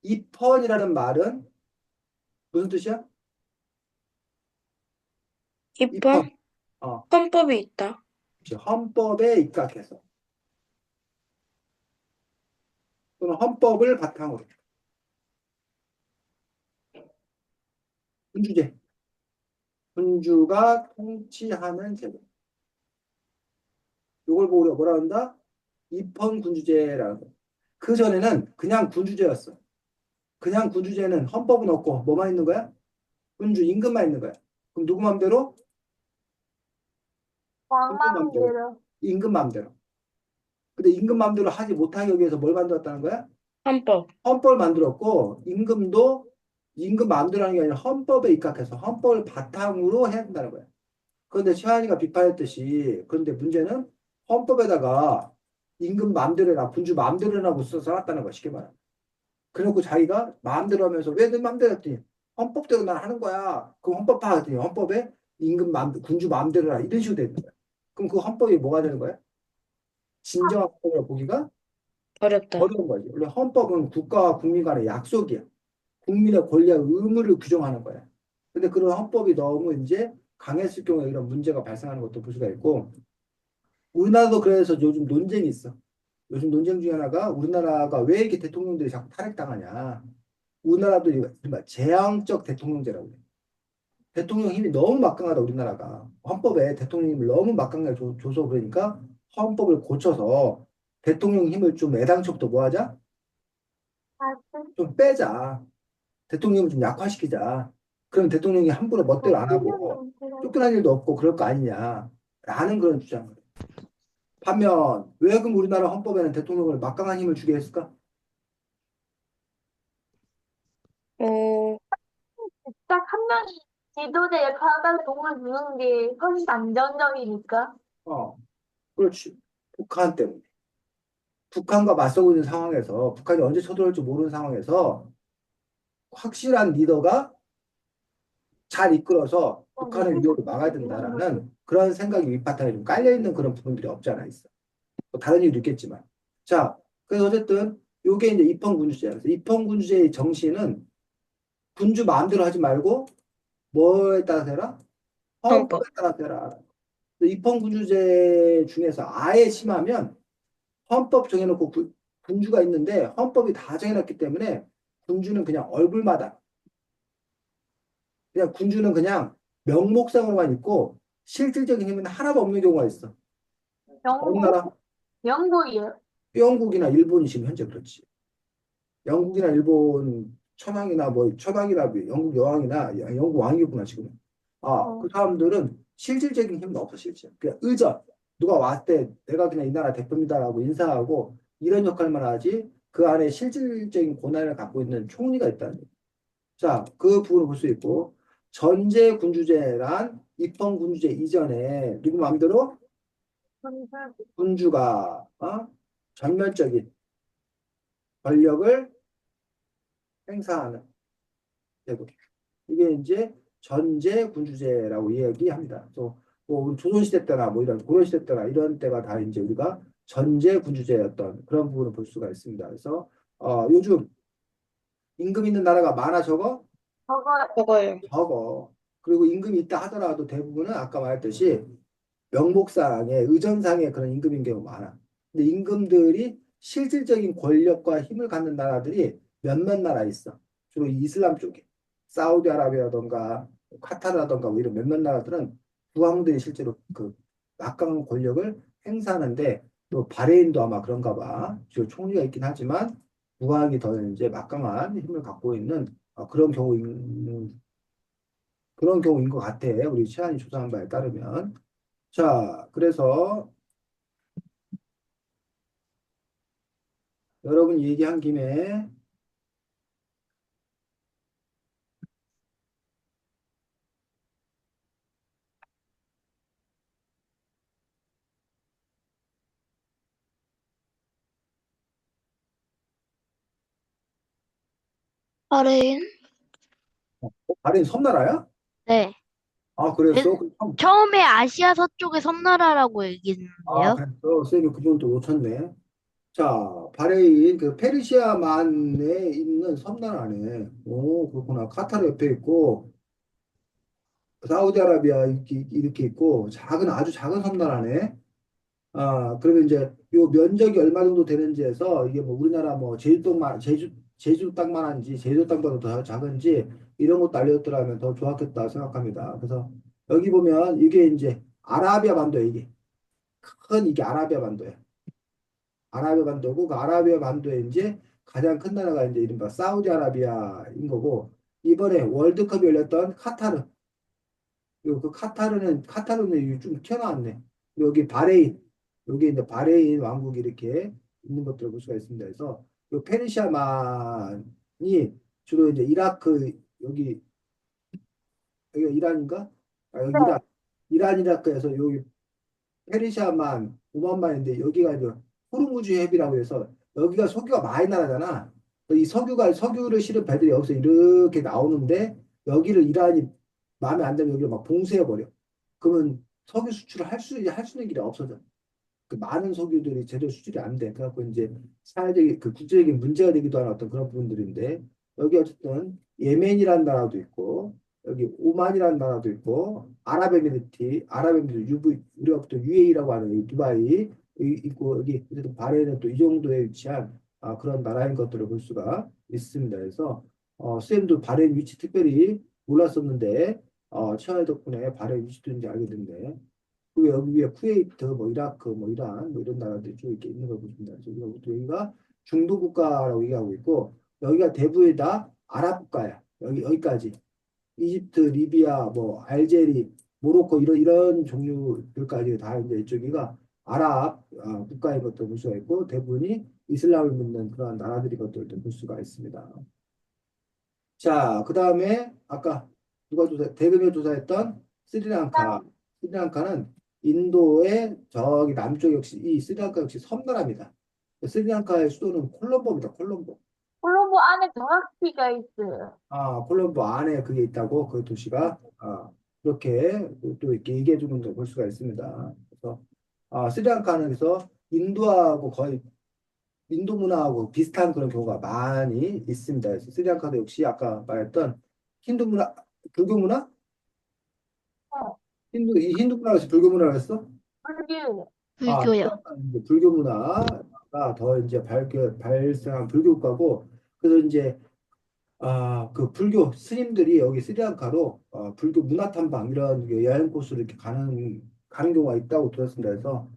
입헌이라는 말은 무슨 뜻이야? 입헌. 입헌? 어, 헌법이 있다. 헌법에 입각해서 또는 헌법을 바탕으로 군주제, 군주가 통치하는 제도. 이걸 보고 우리가 뭐라 한다? 입헌 군주제라는 거. 그 전에는 그냥 군주제였어. 그냥 군주제는 헌법은 없고 뭐만 있는 거야? 군주 임금만 있는 거야. 그럼 누구 맘대로? 임금 맘대로. 왕마음대로. 임금 맘대로. 근데 임금 맘대로 하지 못하기 위해서 뭘 만들었다는 거야? 헌법. 헌법을 만들었고 임금도 임금 마음대로 하는 게 아니라 헌법에 입각해서 헌법을 바탕으로 해야 된다는 거야. 그런데 최한이가 비판했듯이 그런데 문제는 헌법에다가 임금 마음대로 해라 군주 마음대로 해라고 써놨다는 거야 쉽게 말하면. 그래놓고 자기가 마음대로 하면서 왜 내 마음대로 했더니 헌법대로 난 하는 거야. 그럼 헌법 파악했더니 헌법에 군주 마음대로 해라 이런 식으로 돼 있는 거야. 그럼 그 헌법이 뭐가 되는 거야? 진정한 헌법이라고 보기가 어렵다. 어려운 거지. 원래 헌법은 국가와 국민 간의 약속이야. 국민의 권리와 의무를 규정하는 거야. 근데 그런 헌법이 너무 이제 강했을 경우에 이런 문제가 발생하는 것도 볼 수가 있고, 우리나라도 그래서 요즘 논쟁이 있어. 요즘 논쟁 중에 하나가 우리나라가 왜 이렇게 대통령들이 자꾸 탈핵당하냐. 우리나라도 이른바 재앙적 대통령제라고 해. 대통령 힘이 너무 막강하다, 우리나라가. 헌법에 대통령 힘을 너무 막강하게 줘서 그러니까 헌법을 고쳐서 대통령 힘을 좀 애당초부터 뭐 하자? 아, 좀 빼자. 대통령을 좀 약화시키자. 그럼 대통령이 함부로 멋대로 안 하고 쫓겨날 일도 없고 그럴 거 아니냐. 라는 그런 주장을. 반면 왜 그럼 우리나라 헌법에는 대통령을 막강한 힘을 주게 했을까? 어, 딱 한 명이 지도자 역할을 도움을 주는 게 훨씬 안정적이니까. 어, 그렇지. 북한 때문에. 북한과 맞서고 있는 상황에서 북한이 언제 쳐들어올지 모르는 상황에서 확실한 리더가 잘 이끌어서 북한의 위협을 막아야 된다라는 그런 생각이 윗바탕에 좀 깔려있는 그런 부분들이 없지 않아 있어. 뭐 다른 이유도 있겠지만. 자, 그래서 어쨌든 요게 이제 입헌군주제야. 그래서 입헌군주제의 정신은 군주 마음대로 하지 말고 뭐에 따라서 해라? 헌법에 헌법. 따라서 해라. 입헌군주제 중에서 아예 심하면 헌법 정해놓고 군주가 있는데 헌법이 다 정해놨기 때문에 군주는 그냥 얼굴마다 그냥 군주는 그냥 명목상으로만 있고 실질적인 힘은 하나도 없는 경우가 있어. 어느 영국? 나라? 영국이요. 영국이나 일본이 지금 현재 그렇지. 영국이나 일본 천황이나 뭐 천황이나 뭐 영국 여왕이나 영국 왕이구나 지금. 그 사람들은 실질적인 힘은 없어 실제. 그냥 의전. 누가 왔대. 내가 그냥 이 나라 대표입니다라고 인사하고 이런 역할만 하지. 그 안에 실질적인 권한을 갖고 있는 총리가 있다는 거예요. 자, 그 부분을 볼 수 있고 전제 군주제란 입헌 군주제 이전에 누구 마음대로 군주. 군주가 전면적인 권력을 행사하는 제도. 이게 이제 전제 군주제라고 이야기합니다. 또 뭐 우리 조선시대 때나 뭐 이런 고려시대 때나 이런 때가 다 이제 우리가 전제 군주제였던 그런 부분을 볼 수가 있습니다. 그래서 요즘 임금 있는 나라가 많아 적어? 저거, 적어요. 적어. 그리고 임금이 있다 하더라도 대부분은 아까 말했듯이 명목상의 의전상의 그런 임금인 경우가 많아. 근데 임금들이 실질적인 권력과 힘을 갖는 나라들이 몇몇 나라 있어. 주로 이슬람 쪽에. 사우디아라비아라던가 카타르라던가 뭐 이런 몇몇 나라들은 국왕들이 실제로 그 막강한 권력을 행사하는데 또 바레인도 아마 그런가 봐. 주로 총리가 있긴 하지만 국왕이 더 이제 막강한 힘을 갖고 있는 그런 경우인 것 같아. 우리 최한이 조사한 바에 따르면. 자, 그래서 여러분 얘기한 김에 바레인? 바레인 섬나라야? 네. 아, 맨- 그랬어? 처음에 아시아 서쪽의 섬나라라고 아, 얘기했는데요. 그랬어. 쌤이 그 정도 놓쳤네. 자, 바레인 그 페르시아만에 있는 섬나라네. 오, 그렇구나. 카타르 옆에 있고 사우디아라비아 이렇게 있고 아주 작은 섬나라네. 그러면 이제 요 면적이 얼마 정도 되는지에서 이게 뭐 우리나라 뭐 제주 땅만한지 제주 땅보다 더 작은지 이런 것도 알려줬더라면 더 좋았겠다 생각합니다. 그래서 여기 보면 이게 이제 아라비아 반도야 이게 큰 이게 아라비아 반도야. 아라비아 반도고 그 아라비아 반도에 이제 가장 큰 나라가 이제 이른바 사우디아라비아인 거고 이번에 월드컵이 열렸던 카타르 그리고 그 카타르는 좀 튀어나왔네. 여기 바레인, 여기 이제 바레인 왕국이 이렇게 있는 것들을 볼 수가 있습니다. 그래서 그 페르시아만이 주로 이제 이라크 여기 이란인가? 여기 네. 이란 이라크에서 여기 페르시아만, 오만만인데 여기가 이제 호르무즈 해협이라고 해서 여기가 석유가 많이 나라잖아. 이 석유를 실은 배들이 여기서 이렇게 나오는데 여기를 이란이 마음에 안 들면 여기를 막 봉쇄해 버려. 그러면 석유 수출을 할 수 있는 길이 없어져. 그 많은 석유들이 제대로 수출이 안 돼. 그래갖고 이제 사회적인 그 국제적인 문제가 되기도 하는 어떤 그런 부분들인데 여기 어쨌든 예멘이라는 나라도 있고 여기 오만이라는 나라도 있고 아랍에미리트 우리가 보통 UAE라고 하는 이 두바이 있고 여기 어쨌든 바레인은 또 이 정도에 위치한 그런 나라인 것들을 볼 수가 있습니다. 그래서 쌤도 바레인 위치 특별히 몰랐었는데 최하의 덕분에 바레인 위치도 이제 알게 됐네. 그리고 여기 위에 쿠웨이트, 뭐 이라크, 뭐 이란, 뭐 이런 나라들이 쭉 이렇게 있는 걸 보십니다. 그래서 여기가 중도 국가라고 얘기하고 있고 여기가 대부분 다 아랍 국가야. 여기까지 이집트, 리비아, 뭐 알제리, 모로코 이런 종류들까지 다 이제 이쪽이가 아랍 국가인 것도 볼 수가 있고 대부분이 이슬람을 믿는 그러한 나라들인 것들도 볼 수가 있습니다. 자, 그 다음에 아까 대금에 조사했던 스리랑카. 스리랑카는 인도의 저기 남쪽 역시 이 스리랑카 역시 섬나라입니다. 스리랑카의 수도는 콜롬보입니다. 콜롬보. 콜롬보 안에 정확히가 있어요. 콜롬보 안에 그게 있다고 그 도시가 그렇게 또 이렇게 얘기해 주는 걸 볼 수가 있습니다. 그래서 스리랑카는 그래서 인도하고 거의 인도 문화하고 비슷한 그런 경우가 많이 있습니다. 그래서 스리랑카도 역시 아까 말했던 힌두 문화, 불교 문화? 어, 힌두 문화에서 불교 문화를 했어? 불교. 불교요. 스리랑카는 이제 불교 문화가 더 이제 발생한 불교 국가고, 그래서 이제 그 불교 스님들이 여기 스리랑카로 불교 문화 탐방 이런 그 여행 코스로 이렇게 가는 경우가 있다고 들었습니다. 그래서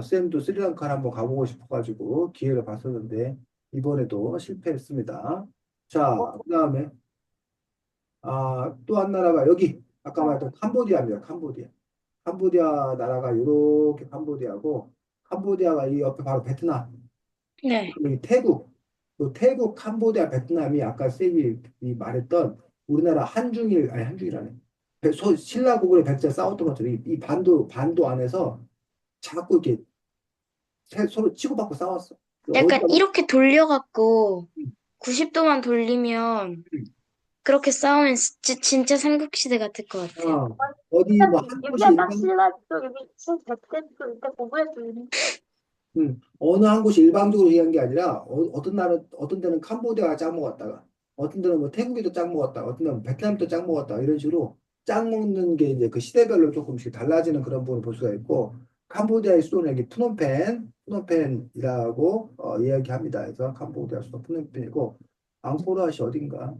쌤도 스리랑카를 한번 가보고 싶어가지고 기회를 봤었는데 이번에도 실패했습니다. 어, 자, 그다음에 또 한 나라가 여기 아까 말했던 캄보디아입니다. 캄보디아. 캄보디아 나라가 이렇게 캄보디아고, 캄보디아가 이 옆에 바로 베트남, 네. 여기 태국, 또 태국, 캄보디아, 베트남이 아까 쌤이 이 말했던 우리나라 한중일, 아니 한중일하네. 신라고구려 백제 싸웠던 것처럼 이 반도 안에서 자꾸 이렇게 서로 치고받고 싸웠어. 약간 어디가 이렇게 돌려갖고 90도만 돌리면 그렇게 싸우면 진짜 삼국시대 같을 것 같아요. 어디 뭐 한 곳이 여기가 딱 일방, 신라 쪽, 여기 친 백제 쪽, 이때 고구려 쪽이네. 어느 한 곳이 일방적으로 얘기한 게 아니라 떤 날은 어떤 데는 캄보디아가 짱 먹었다가 어떤 데는 뭐 태국에도 짱 먹었다 어떤 데는 베트남도 짱 먹었다 이런 식으로 짱 먹는 게 이제 그 시대별로 조금씩 달라지는 그런 부분을 볼 수가 있고 캄보디아의 수도는 여기 프놈펜이라고 이야기합니다. 그래서 캄보디아 수도 프놈펜이고 앙코르와시 어딘가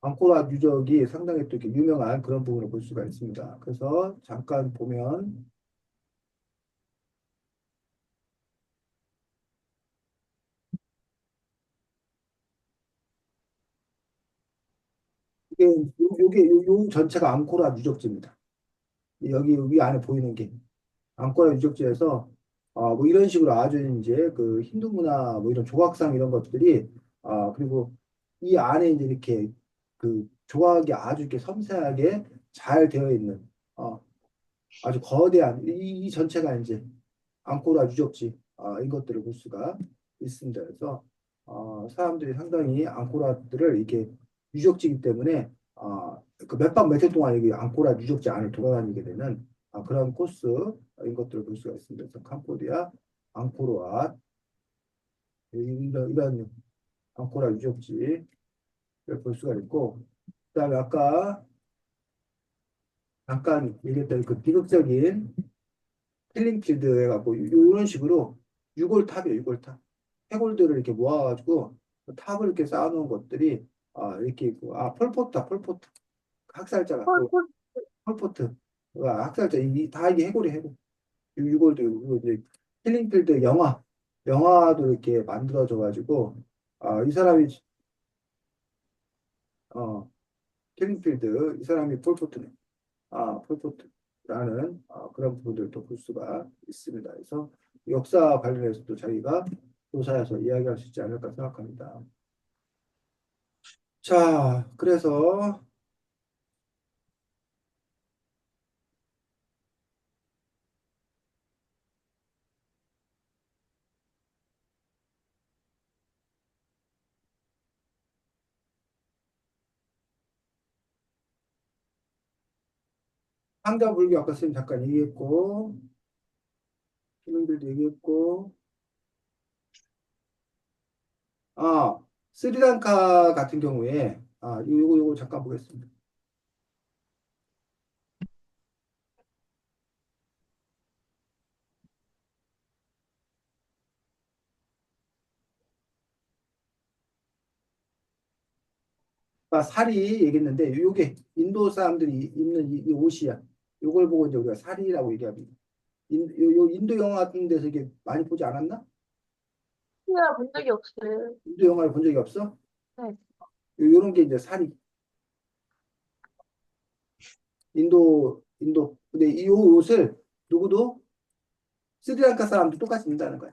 앙코르 유적이 상당히 또 이렇게 유명한 그런 부분을 볼 수가 있습니다. 그래서 잠깐 보면 이게 요 전체가 앙코르 유적지입니다. 여기 위 안에 보이는 게 앙코르 유적지에서 뭐 이런 식으로 아주 이제 그 힌두 문화 뭐 이런 조각상 이런 것들이 그리고 이 안에 이제 이렇게 그 조각이 아주 이렇게 섬세하게 잘 되어 있는 아주 거대한 이 전체가 이제 앙코르 유적지 이것들을 볼 수가 있습니다. 그래서 사람들이 상당히 앙코르들을 이렇게 유적지이기 때문에 그 몇 박 며칠 동안 여기 앙코르 유적지 안을 돌아다니게 되는 그런 코스인 것들을 볼 수가 있습니다. 그래서 캄보디아 앙코르 이런 앙코르 유적지를 볼 수가 있고 그다음에 아까 잠깐 얘기했던 그 비극적인 힐링필드 해갖고 이런 식으로 유골탑이에요, 유골탑. 해골들을 이렇게 모아가지고 그 탑을 이렇게 쌓아놓은 것들이 이렇게 있고 폴포트다, 폴포트. 학살자가 또 폴 폴포트. 학살자 다 이게 해골이 해골. 유골도 그리고 이제 힐링필드 영화도 이렇게 만들어져가지고 이 사람이 어 힐링필드 이 사람이 폴포트네. 폴포트라는 그런 부분들도 볼 수가 있습니다. 그래서 역사 관련해서도 저희가 조사해서 이야기할 수 있지 않을까 생각합니다. 자, 그래서 상자불교 아까 선생님 잠깐 얘기했고, 기능들도 얘기했고, 아, 스리랑카 같은 경우에, 요거 잠깐 보겠습니다. 사리 얘기했는데, 요게 인도 사람들이 입는 이 옷이야. 요걸 보고 이제 우리가 사리라고 얘기합니다. 요 인도 영화 같은 데서 이게 많이 보지 않았나? 신라 본 적이 없어요. 인도 영화를 본 적이 없어? 네. 요런 게 이제 사리. 인도. 근데 이 옷을 누구도 스리랑카 사람도 똑같이 입는다는 거야.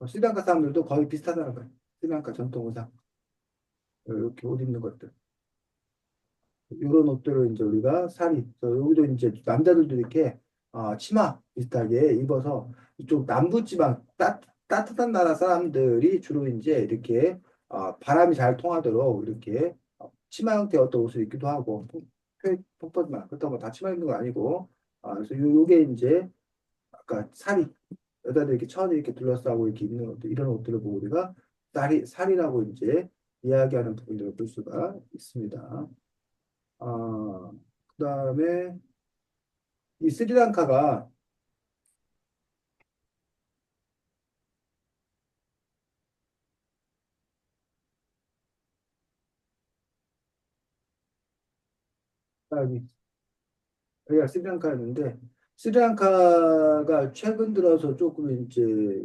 스리랑카 사람들도 거의 비슷하다는 거야. 스리랑카 전통 의상. 이렇게 옷 입는 것들. 이런 옷들을 이제 우리가 사리. 여기도 이제 남자들도 이렇게 치마 비슷하게 입어서 이쪽 남부지방 따뜻한 나라 사람들이 주로 이제 이렇게 바람이 잘 통하도록 이렇게 치마 형태의 어떤 옷을 입기도 하고 폭포지만 그렇다고 뭐다 치마 입는 건 아니고 그래서 요게 이제 아까 사리 여자들 이렇게 천을 이렇게 둘러싸고 이렇게 입는 옷들 이런 옷들을 보고 우리가 사리라고 이제 이야기하는 부분들을 볼 수가 있습니다. 그다음에 이 스리랑카가 여기가 스리랑카였는데 스리랑카가 최근 들어서 조금 이제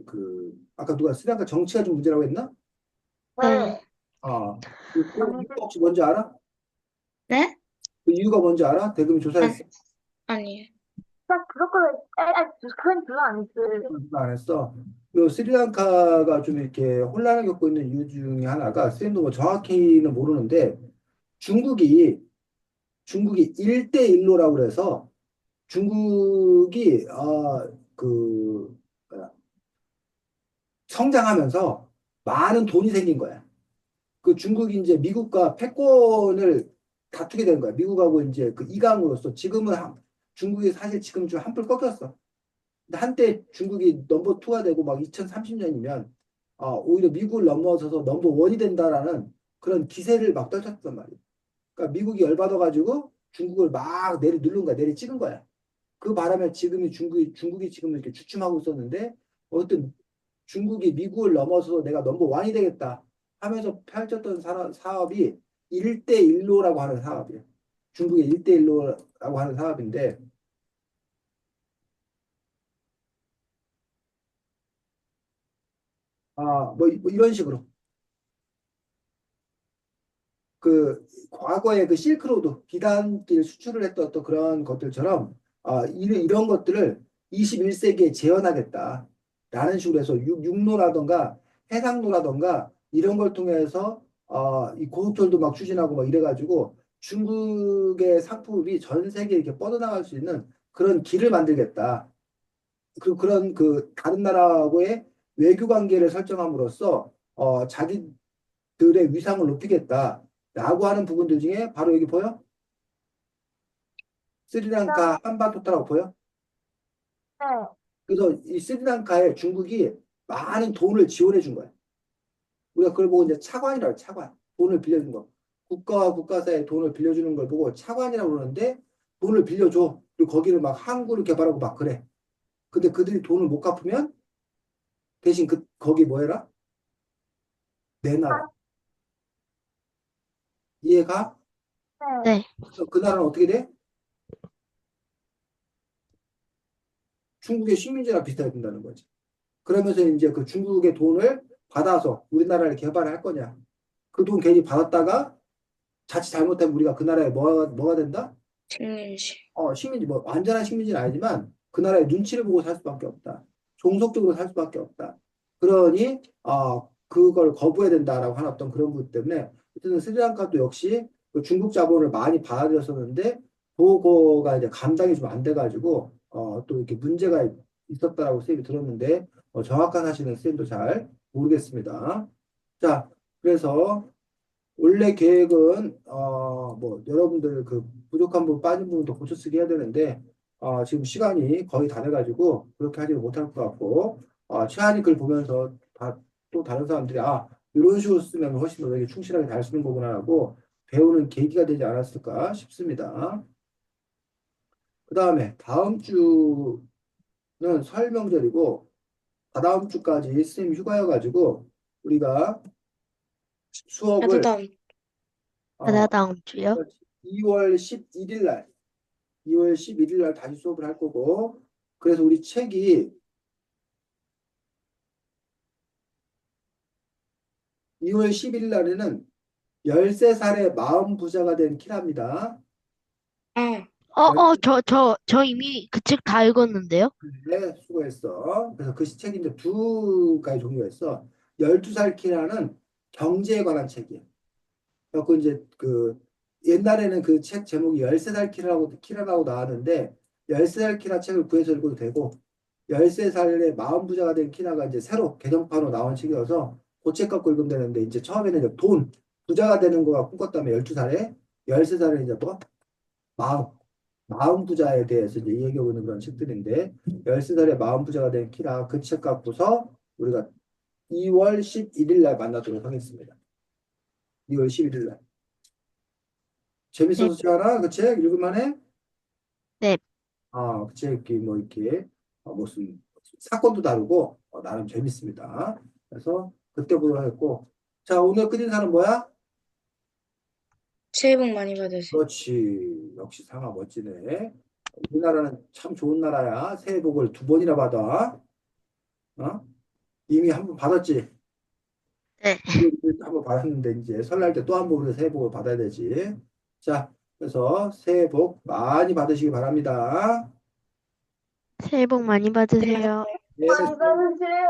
그 아까 누가 스리랑카 정치가 좀 문제라고 했나? 네. 아, 그 아니, 이유가 혹시 뭔지 알아? 네? 그 이유가 뭔지 알아? 대금이 아, 조사했어? 아니에요. 그건 그거 아니지. 안 했어. 요 스리랑카가 좀 이렇게 혼란을 겪고 있는 이유 중에 하나가 쌤도 뭐 정확히는 모르는데 중국이 중국이 1대1로라고 그래서 중국이 그 뭐야, 성장하면서 많은 돈이 생긴 거야. 그 중국이 이제 미국과 패권을 다투게 된 거야. 미국하고 이제 그 이강으로서 지금은 중국이 사실 지금 좀 한풀 꺾였어. 근데 한때 중국이 넘버 투가 되고 막 2030년이면 오히려 미국을 넘어서서 넘버 원이 된다라는 그런 기세를 막 떨쳤단 말이야. 그러니까 미국이 열받아가지고 중국을 막 내리 누른 거야. 내리 찍은 거야. 그 바람에 지금이 중국이 지금 이렇게 주춤하고 있었는데 어떤 중국이 미국을 넘어서 내가 넘버 원이 되겠다 하면서 펼쳤던 사업이 1대1로라고 하는 사업이에요. 중국의 1대1로라고 하는 사업인데 뭐 이런 식으로 그 과거에 그 실크로드 비단길 수출을 했던 어떤 그런 것들처럼 이런 것들을 21세기에 재현하겠다. 라는 식으로 해서 육로라던가 해상로라던가 이런 걸 통해서 이 고속철도 막 추진하고 막 이래가지고 중국의 상품이 전 세계에 이렇게 뻗어나갈 수 있는 그런 길을 만들겠다. 그런 그 다른 나라하고의 외교 관계를 설정함으로써 자기들의 위상을 높이겠다라고 하는 부분들 중에 바로 여기 보여? 스리랑카 한반도타라고 보여? 네. 그래서 이 스리랑카에 중국이 많은 돈을 지원해 준 거야. 우리가 그걸 보고 이제 차관이라고 차관. 돈을 빌려준 거. 국가와 국가 사이에 돈을 빌려주는 걸 보고 차관이라고 그러는데 돈을 빌려줘. 그리고 거기를 막 항구를 개발하고 막 그래. 근데 그들이 돈을 못 갚으면 대신 거기 뭐 해라? 내놔라. 이해가? 네. 네. 그래서 그 나라는 어떻게 돼? 중국의 식민지랑 비슷하게 된다는 거지. 그러면서 이제 그 중국의 돈을 받아서 우리나라를 개발할 거냐. 그 돈 괜히 받았다가 자칫 잘못하면 우리가 그 나라에 뭐가 된다? 식민지. 식민지, 뭐 완전한 식민지는 아니지만 그 나라의 눈치를 보고 살 수밖에 없다. 종속적으로 살 수밖에 없다. 그러니 그걸 거부해야 된다라고 하는 어떤 그런 부분 때문에 어쨌든 스리랑카도 역시 그 중국 자본을 많이 받아들였었는데 그거가 이제 감당이 좀 안 돼가지고 또 이렇게 문제가 있었다라고 쌤이 들었는데 정확한 사실은 쌤도 잘 모르겠습니다. 자, 그래서 원래 계획은 뭐 여러분들 그 부족한 부분 빠진 부분도 고쳐쓰기 해야 되는데 지금 시간이 거의 다 돼가지고 그렇게 하지는 못할 것 같고 최한이 글 보면서 또 다른 사람들이 이런 식으로 쓰면 훨씬 더 되게 충실하게 잘 쓰는 거구나라고 배우는 계기가 되지 않았을까 싶습니다. 그 다음에 다음 주는 설 명절이고 다다음 주까지 선생님 휴가여가지고 우리가 나도 수업을 다음. 어, 다음 주요? 2월 11일 날 2월 11일 날 다시 수업을 할 거고 그래서 우리 책이 2월 11일 날에는 13살의 마음 부자가 된 키랍니다. 아, 저 이미 그 책 다 읽었는데요? 네, 수고했어. 그래서 그 책인데 두 가지 종류가 있어. 12살 키라는 경제에 관한 책이에요. 그래서 이제 그 옛날에는 그 책 제목이 13살 키라라고 나왔는데 13살 키라 책을 구해서 읽어도 되고 13살의 마음 부자가 된 키라가 이제 새로 개정판으로 나온 책이어서 그 책 갖고 읽으면 되는데 이제 처음에는 이제 부자가 되는 거가 꿈꿨다면 12살에 13살에 이제 뭐 마음 마음 부자에 대해서 이제 얘기하고 있는 그런 책들인데 13살에 마음 부자가 된 키라 그 책 갖고서 우리가 2월 11일 날 만나도록 하겠습니다. 2월 11일 날. 네, 재밌어서 지않아? 그 책 읽을만해? 네. 그 책이 뭐 이렇게 무슨 사건도 다루고 나름 재밌습니다. 그래서 그때 보도록 했고, 자 오늘 끝인 사람 뭐야? 새해 복 많이 받으세요. 그렇지. 역시 상아 멋지네. 우리나라는 참 좋은 나라야. 새해 복을 2번이나 받아. 어? 이미 한 번 받았지. 네. 한 번 받았는데 이제 설날 때 또 한 번 우리 새해 복을 받아야 되지. 자, 그래서 새해 복 많이 받으시기 바랍니다. 새해 복 많이 받으세요. 네, 많이 받으세요.